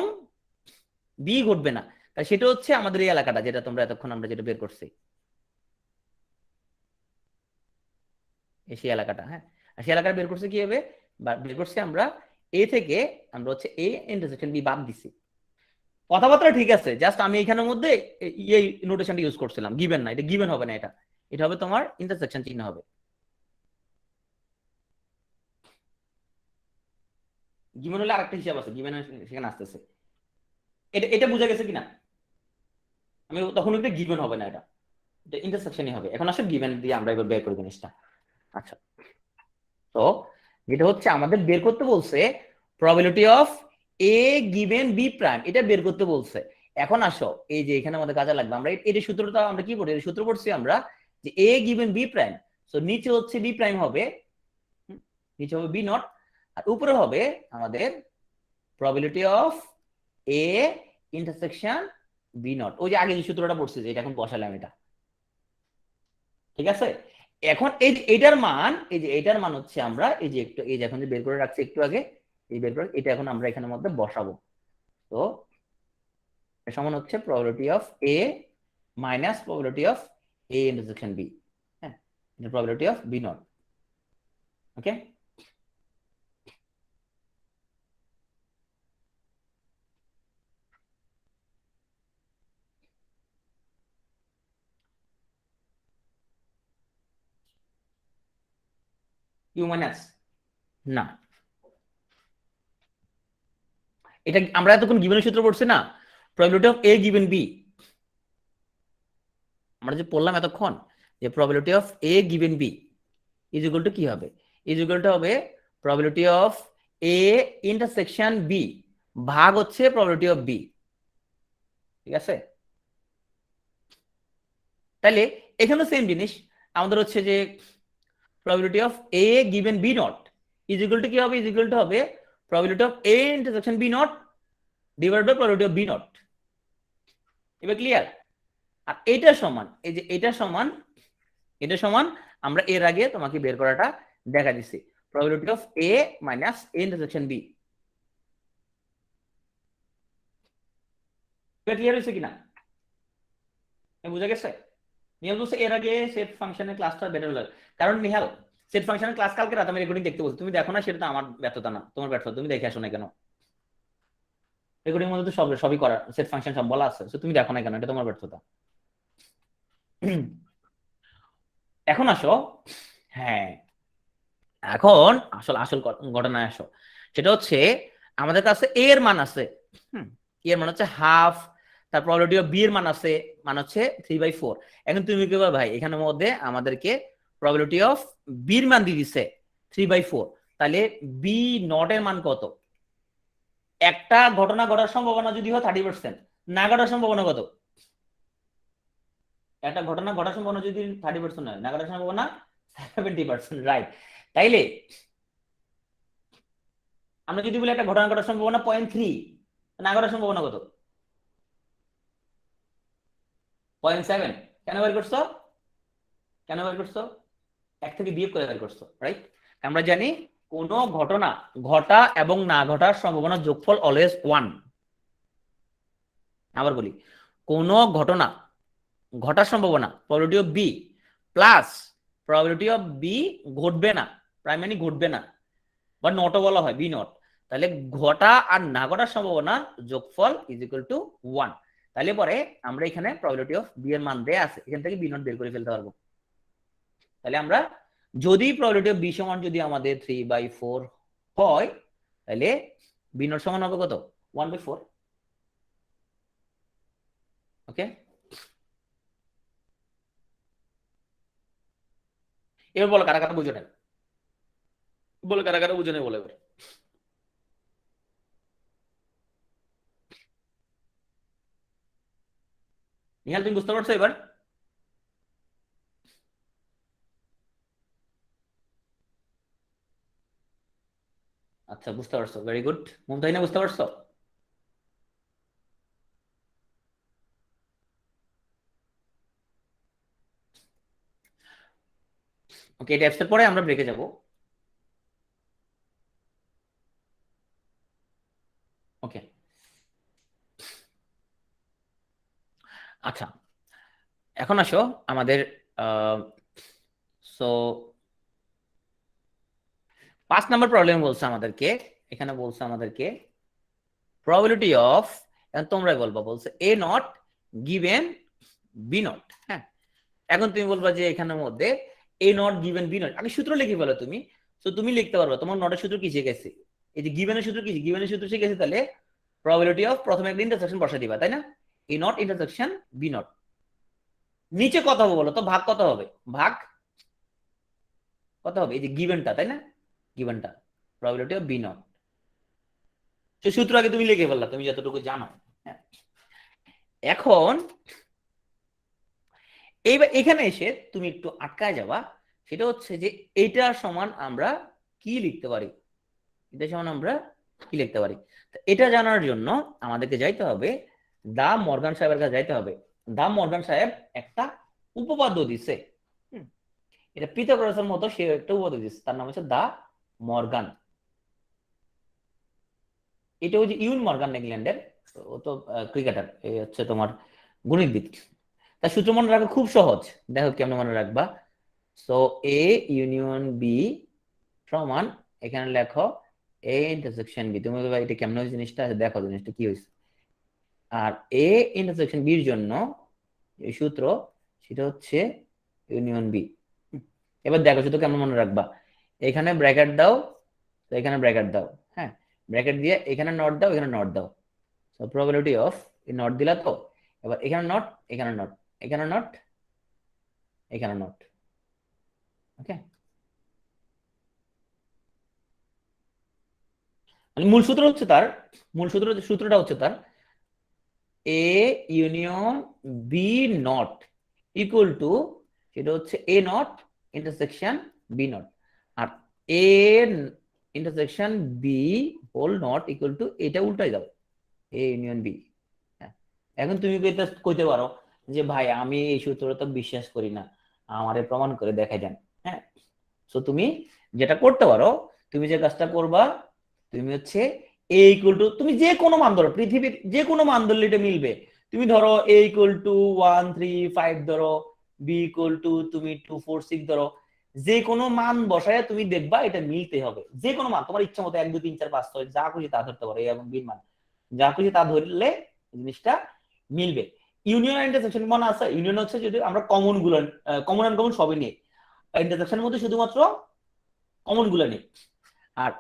Speaker 1: বি ঘটবে না, তাহলে সেটা হচ্ছে আমাদের এই এলাকাটা, যেটা তোমরা এতক্ষণ আমরা যেটা বের করছি, সেই এলাকাটা। হ্যাঁ, আর সেই এলাকাটা বের করছে কি হবে, বের করছি আমরা এ থেকে, আমরা হচ্ছে এ ইন্টারসেকশন বি বাদ দিছি। কথাবার্তা ঠিক আছে, জাস্ট আমি এখানের মধ্যে এই নোটেশনটা ইউজ করছিলাম, গিভেন না, এটা গিভেন হবে না, এটা এটা হবে তোমার ইন্টারসেকশন চিহ্ন হবে। গিভেন হলে আরেকটা হিসাব আছে, গিভেন সেখানে আসতেছে, এটা এটা বোঝা গেছে কিনা? আমি তখন এটা গিভেন হবে না, এটা এটা ইন্টারসেকশনই হবে। এখন আসলে গিভেন দিয়ে আমরা এবার বের করি জিনিসটা। আচ্ছা, তো যেটা হচ্ছে আমাদের বের করতে বলছে probability of A given B prime, এটা বের করতে বলছে। এখন আসো, এই যে এখানে আমাদের কাজে লাগবে, আমরা এই সূত্রটা আমরা কি পড়ি, সূত্র পড়ছি আমরা যে এ গিভেন বি প্রাইম, সো নিচে হচ্ছে বি প্রাইম হবে, নিচে হবে বি নট, আর উপরে হবে আমাদের probability of A intersection B not, ওই যে আগে যে সূত্রটা পড়ছি, যে এটা এখন বসালাম এটা। ঠিক আছে, এখন এই যে এটার মান, এই যে এটার মান হচ্ছে আমরা এই যে একটু, এই যে এখন যে বের করে রাখছি একটু আগে, এই বের করে এটা এখন আমরা এখানের মধ্যে বসাবো। তো এর সমান হচ্ছে probability of A minus probability of A intersection B, হ্যাঁ, এটা probability of B not. Okay, U minus, না, এটা আমরা এতক্ষণ গিভেনের সূত্র পড়ছি না, probability of A given B, আমরা যে পড়লাম এতক্ষণ, যে probability of A given B is equal to কি হবে, ইজ ইকুয়াল টু হবে probability of A intersection B ভাগ হচ্ছে প্রবাবিলিটি অফ বি। ঠিক আছে, তাহলে এখানে সেম জিনিস, আমাদের হচ্ছে যে probability of A given B not is equal to কি হবে, ইজ ইকুয়াল টু হবে probability of A intersection B not divided by probability of B not. এবার ক্লিয়ার? আর এটা সমান, এই যে এটা সমান, এটা সমান, আমরা এর আগে তোমাকে বের করাটা দেখা দিচ্ছি, probability of A minus A intersection B. এটা ক্লিয়ার হয়েছে কিনা, বুঝা গেছে? নিহাল বলছে এর আগে সেট ফাংশনের ক্লাসটা বেটার লাগে, কারণ নিহাল সেট ফাংশনের ক্লাস কালকে রাতে আমি রেকর্ডিং দেখতে বলছি, তুমি দেখো না, সেটা তো আমার ব্যর্থতা না, তোমার ব্যর্থতা, তুমি দেখে আসো না কেন? রেকর্ডিং মধ্যে তো সবই করা, সেট ফাংশন সব বলা আছে, তুমি দেখো না কেন, এটা তোমার ব্যর্থতা। এখন আসো, হ্যাঁ, এখন আসল আসল ঘটনায় আসো, সেটা হচ্ছে আমাদের কাছে এ এর মান আছে, এর মান হচ্ছে হাফ, তার প্রবাবিলিটি অফ বি এর মান আছে, মান হচ্ছে 3/4। এখন তুমি কি বলবে, ভাই এখানের মধ্যে আমাদেরকে প্রবাবিলিটি অফ বি এর মান দিয়ে দিছে 3/4, তাহলে বি নট এর মান কত? একটা ঘটনা ঘটার সম্ভাবনা যদি হয় 30%, না ঘটার সম্ভাবনা কত? একটা ঘটনা ঘটার সম্ভাবনা যদি 30% হয়, না ঘটার সম্ভাবনা 70%, রাইট? তাইলে আমরা যদি বলি একটা ঘটনা ঘটার সম্ভাবনা 0.3, না ঘটার সম্ভাবনা কত? 0.7। কেন বের করছো, কেন বের করছো? এক থেকে বিয়োগ করে বের করছো, রাইট? আমরা জানি কোন ঘটনা ঘটা এবং না ঘটার সম্ভাবনা যোগফল অলওয়েজ 1। আবার বলি, কোন ঘটনা ঘটার সম্ভাবনা probability of B plus probability of B ঘটবে না, প্রাইমারি ঘটবে না, বা নটও বলা হয়, বি নট। তাহলে ঘটা আর না ঘটার সম্ভাবনা যোগফল ইজ ইকুয়াল টু 1। তাহলে পরে আমরা এখানে প্রবাবিলিটি অফ বি এর মান দেয়া আছে, এখান থেকে বি নট বের করে ফেলতে পারবো। তাহলে আমরা যদি প্রবাবিলিটি অফ বি সমান যদি আমাদের 3/4 হয়, তাহলে বি নট সমান হবে কত? 1/4। ওকে, এবার বলো কারা কারা বুঝে নেন, বলো কারা কারা বুঝে নেন, বলে এবার। নিহাল তুমি বুঝতে পারছো এবার? আচ্ছা বুঝতে পারছো, ভেরি গুড। মুমতাহিনা বুঝতে পারছো? ওকে, এটা অ্যাপসের পরে আমরা ব্রেকে যাব। ওকে, আচ্ছা এখন আসো আমাদের সো 5 নম্বর প্রবলেম বলছে আমাদেরকে, এখানে বলছে আমাদেরকে প্রবাবিলিটি অফ, এখন তোমরাই বলবা, বলছে এ নট গিভেন বি নট। হ্যাঁ, এখন তুমি বলবা যে এখানের মধ্যে এ নট গিভেন বি নট, আগে সূত্র লিখে ফেলো তুমি। তো তুমি লিখতে পারবা, তোমার নটের সূত্র কি শিখেছি, এই যে গিভেনের সূত্র কি, গিভেনের সূত্র শিখেছি। তাহলে প্রবাবিলিটি অফ প্রথমে একটা ইন্টারসেকশন বসা দিবা, তাই না? এ নট ইন্টারসেকশন বি নট। নিচে কত হবে বলো তো, ভাগ কত হবে, ভাগ কত হবে, এই যে গিভেনটা, তাই না? গিভেনটা প্রবাবিলিটি অফ বি নট, সে সূত্র আগে তুমি লিখে ফেললা, তুমি যতটুকু জানো। হ্যাঁ, এখন এইবার এখানে এসে তুমি একটু আটকায় যাবা, সেটা হচ্ছে যে এইটা সমান আমরা কি লিখতে পারি, এটা সমান আমরা কি লিখতে পারি। এটা জানার জন্য আমাদেরকে যাইতে হবে দা মর্গান সাহেবের কাছে যাইতে হবে। দা মর্গান সাহেব একটা উপপাদ্য দিছে, এটা পিথাগোরাসের মতো সে একটা উপপাদ্য দিচ্ছে, তার নাম হচ্ছে দা মর্গান। এটা হচ্ছে ইউন মর্গান, ইংল্যান্ডের, ও তো ক্রিকেটার, এই হচ্ছে তোমার গণিতবিদ। তার সূত্র মনে রাখা খুব সহজ, দেখো কেমন মনে রাখবা। সো এ ইউনিয়ন বি সমান, এখানে লেখো এ ইন্টারসেকশন বি। তুমি বলবে এটা কেমন জিনিসটা, দেখো জিনিসটা কি হয়েছে। আর এ ইন্টারসেকশন বির জন্য এই সূত্র, সেটা হচ্ছে ইউনিয়ন বি। এবার দেখো শুধু কেমন মনে রাখবা, এখানে ব্র্যাকেট দাও, তো এখানে ব্র্যাকেট দাও। হ্যাঁ, ব্র্যাকেট দিয়ে এখানে নট দাও, এখানে নট দাও। সো প্রবাবিলিটি অফ, এই নট দিলা তো, এবার এখানে নট, এখানে নট, এখানে নট, এখানে নট। ওকে, মানে মূল সূত্র হচ্ছে তার, মূল সূত্রটা হচ্ছে তার A union B not equal to, সেটা হচ্ছে A not intersection B not. আর A intersection B whole not equal to, এটা উল্টাই দাও, এ ইউনিয়ন বি। এখন তুমি কইতে পারো যে ভাই আমি এই সূত্রটা বিশ্বাস করি না, আমারে প্রমাণ করে দেখাই দেন। হ্যাঁ, তো তুমি যেটা করতে পারো, তুমি যে কাজটা করবা, তুমি হচ্ছে এ ইকুয়াল টু, তুমি যে কোনো মান ধরো, পৃথিবীর যে কোনো মান ধরলে এটা মিলবে। তুমি ধরো এ ইকুয়াল টু 135 ধরো, বি ইকুয়াল টু তুমি 246 ধরো, যে কোনো মান বসায় তুমি দেখবা এটা মিলতে হবে। যে কোনো মান তোমার ইচ্ছা মতো 1 2 3 4 5 6 যা খুশি তা ধরতে পারো, এবং বিন মান যা খুশি তা ধরলে জিনিসটা মিলবে। ইউনিয়ন আর ইন্টারসেকশন মনে আছে, ইউনিয়ন হচ্ছে যদি আমরা কমন গুলো, কমন আনকমন সবই নিয়ে, ইন্টারসেকশনের মধ্যে শুধুমাত্র কমন গুলো নেই। আর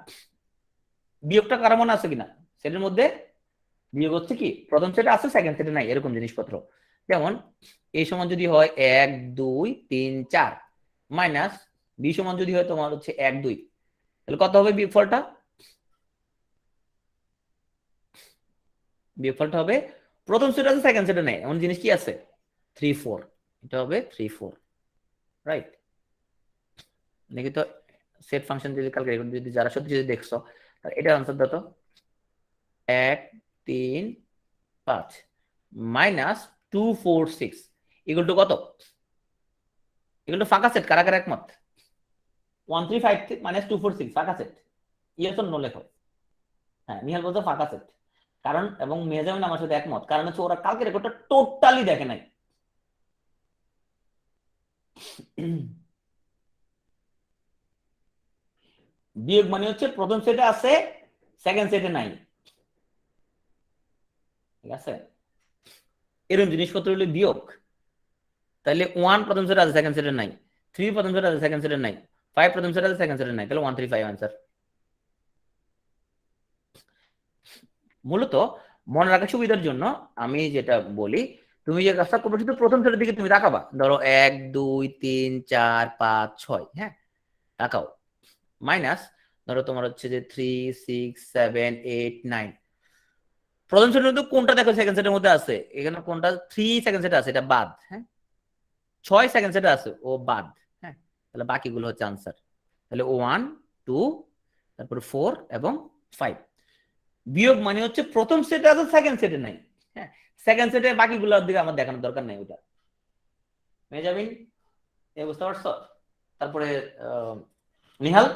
Speaker 1: বিয়োগটা কারো মনে আছে কিনা, সেটার মধ্যে বিয়োগ হচ্ছে কি প্রথম সেটে আছে, সেকেন্ড সেটে নাই, এরকম জিনিসপত্র। যেমন এই সমান যদি হয় 1 2 3 4 মাইনাস বি সমান যদি হয় তোমার হচ্ছে 1 2, তাহলে কত হবে বিয়োগফলটা? বিয়োগফলটা হবে প্রথম সেট আছে সেকেন্ড সেটে নেই এমন জিনিস কি আছে, 3 4, এটা হবে 3 4, রাইট? নাকি তো সেট ফাংশন যদি ক্যালকুলেট যদি যারা সত্যি যদি দেখছো, তাহলে এটা আনসার দাও তো। 1 3 5 মাইনাস 2 4 6 ইকুয়াল টু কত? এগুলো তো ফাঁকা সেট, কারা কারা একমত? 135 মাইনাস 246 ফাঁকা সেট, ইয়েস অর নো লেখো। হ্যাঁ, নিহাল বলতে ফাঁকা সেট। কারণ এবং মেহজাবিন আমার সাথে একমত, কারণ হচ্ছে ওরা কালকে রেকর্ডটা টোটালি দেখে নাই। বিয়োগ মানে হচ্ছে প্রথম সেটে আছে, সেকেন্ড সেটে নাই, ঠিক আছে? এরকম জিনিসপত্র হলে বিয়োগ। তাহলে 1 প্রথম সেটে আছে, সেকেন্ড সেটে নাই। 3 প্রথম সেটে আছে, সেকেন্ড সেটে নাই। 5 প্রথম সেটে আছে, সেকেন্ড সেটে নাই। তাহলে 135 आंसर। মূলত মনে রাখার সুবিধার জন্য আমি যেটা বলি, তুমি যে কাজটা করবে শুধু প্রথম সেটের দিকে তুমি তাকাবা। ধরো 1 2 3 4 5 6, হ্যাঁ, তাকাও। মাইনাস ধরো তোমার হচ্ছে যে 3 6 7 8 9। প্রথম সেটের মধ্যে কোনটা দেখো সেকেন্ড সেটের মধ্যে আছে? এখানে কোনটা 3 সেকেন্ড সেটে আছে, এটা বাদ। হ্যাঁ, 6 সেকেন্ড সেটে আছে, ও বাদ। হ্যাঁ, তাহলে বাকিগুলো হচ্ছে আনসার। তাহলে 1 2 তারপর 4 এবং 5। বিয়োগ মানে হচ্ছে প্রথম সেটে আছে, সেকেন্ড সেটে নাই। হ্যাঁ, সেকেন্ড সেটে বাকিগুলোর দিকে আমার দেখানোর দরকার নাই। ওটা মেজাবিন বুঝতে পারছো? তারপরে নিহাল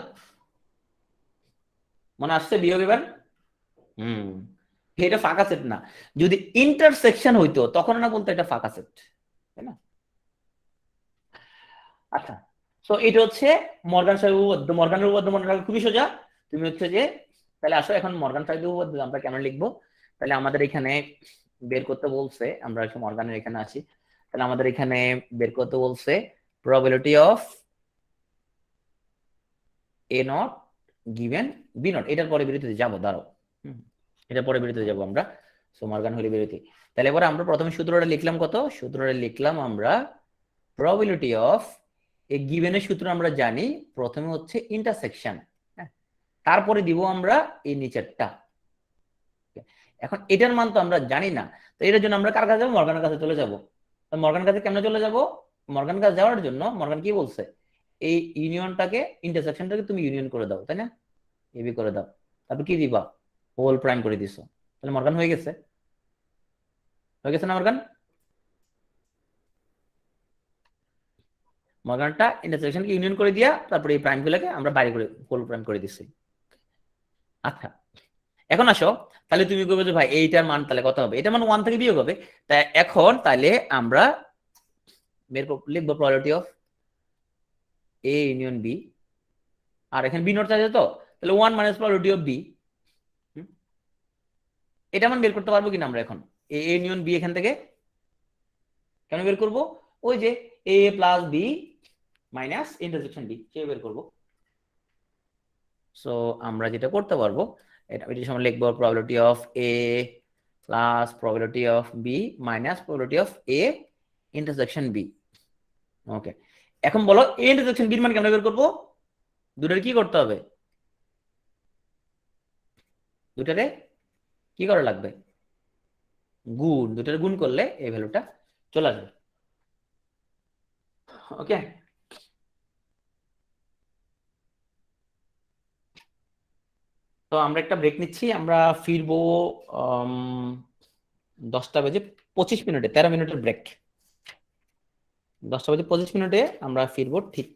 Speaker 1: মনে আসছে বিয়োগ এবার? এটা ফাঁকা সেট না। যদি ইন্টারসেকশন হইতো তখন না বলতো এটা ফাঁকা সেট, তাই না? আচ্ছা, তো এটা হচ্ছে মর্গান সাহেব উপপাদ্য। মর্গানের উপপাদ্য মনে রাখা খুবই সোজা। তুমি হচ্ছে যে, তাহলে আসো এখন মর্গান সাহেব উপপাদ্য আমরা কেন লিখবো। তাহলে আমাদের এখানে বের করতে বলছে, আমরা একটু মর্গানের এখানে আসি। তাহলে আমাদের এখানে বের করতে বলছে probability of A not given B not. এটার পরে বিরতিতে যাবো, দাঁড়াও। এটার পরে বিরতিতে যাবো আমরা। সো মর্গান হলে বিরতি। তাহলে এবার আমরা প্রথমে সূত্রটা লিখলাম, কত সূত্রটা লিখলাম আমরা, প্রবাবিলিটি অফ এ গিভেনের সূত্র আমরা জানি, প্রথমে হচ্ছে ইন্টারসেকশন, তারপরে দিব আমরা এই নিচেরটা। এখন এটার মান তো আমরা জানি না, তো এটার জন্য আমরা কার কাছে যাবো? মর্গানের কাছে চলে যাব। মর্গানের কাছে কেমনে চলে যাব? মর্গানের কাছে যাওয়ার জন্য মর্গান কি বলছে, এই ইউনিয়নটাকে, ইন্টারসেকশনটাকে তুমি ইউনিয়ন করে দাও, তাই না? এবি করে দাও, তারপর কি দিবা? হোল প্রাইম করে দিছো। তাহলে মর্গান হয়ে গেছে, হয়ে গেছে না মর্গান? মর্গানটা ইন্টারসেকশনকে ইউনিয়ন করে দিয়া তারপরে এই প্রাইমগুলোকে আমরা বাইরে করে হোল প্রাইম করে দিচ্ছি। আচ্ছা, এখন আসো, তাহলে তুমি বলবে যে ভাই এইটার মান তাহলে কত হবে? এটার মান 1 থেকে বিয়োগ হবে। তাই এখন তাহলে আমরা লিখবো probability of A union B, আর এখানে বি নট চাইছে, তো তাহলে 1 মাইনাস প্রবাবিলিটি অফ বি। এটা মান বের করতে পারবো কিনা আমরা এখন? এ ইউনিয়ন বি এখান থেকে কেন বের করব? ওই যে A plus B minus intersection B, সে বের করব। সো আমরা যেটা করতে পারবো, এটার সময় লিখবো probability of A plus probability of B minus probability of A intersection B. Okay, এখন বলো এ ইন্টারসেকশন বি মান কেমন বের করবো? দুটারে কি করতে হবে? দুটারে কি করা লাগবে? গুণ। দুটারে গুণ করলে এই ভ্যালুটা চলে আসবে। ওকে, তো আমরা একটা ব্রেক নিচ্ছি, আমরা ফিরবো 10টা বেজে 25 মিনিটে, 13 মিনিটের ব্রেক। 10টা বেজে 25 মিনিটে আমরা ফিরবো, ঠিক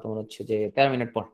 Speaker 1: তোমার হচ্ছে যে 13 মিনিট পর।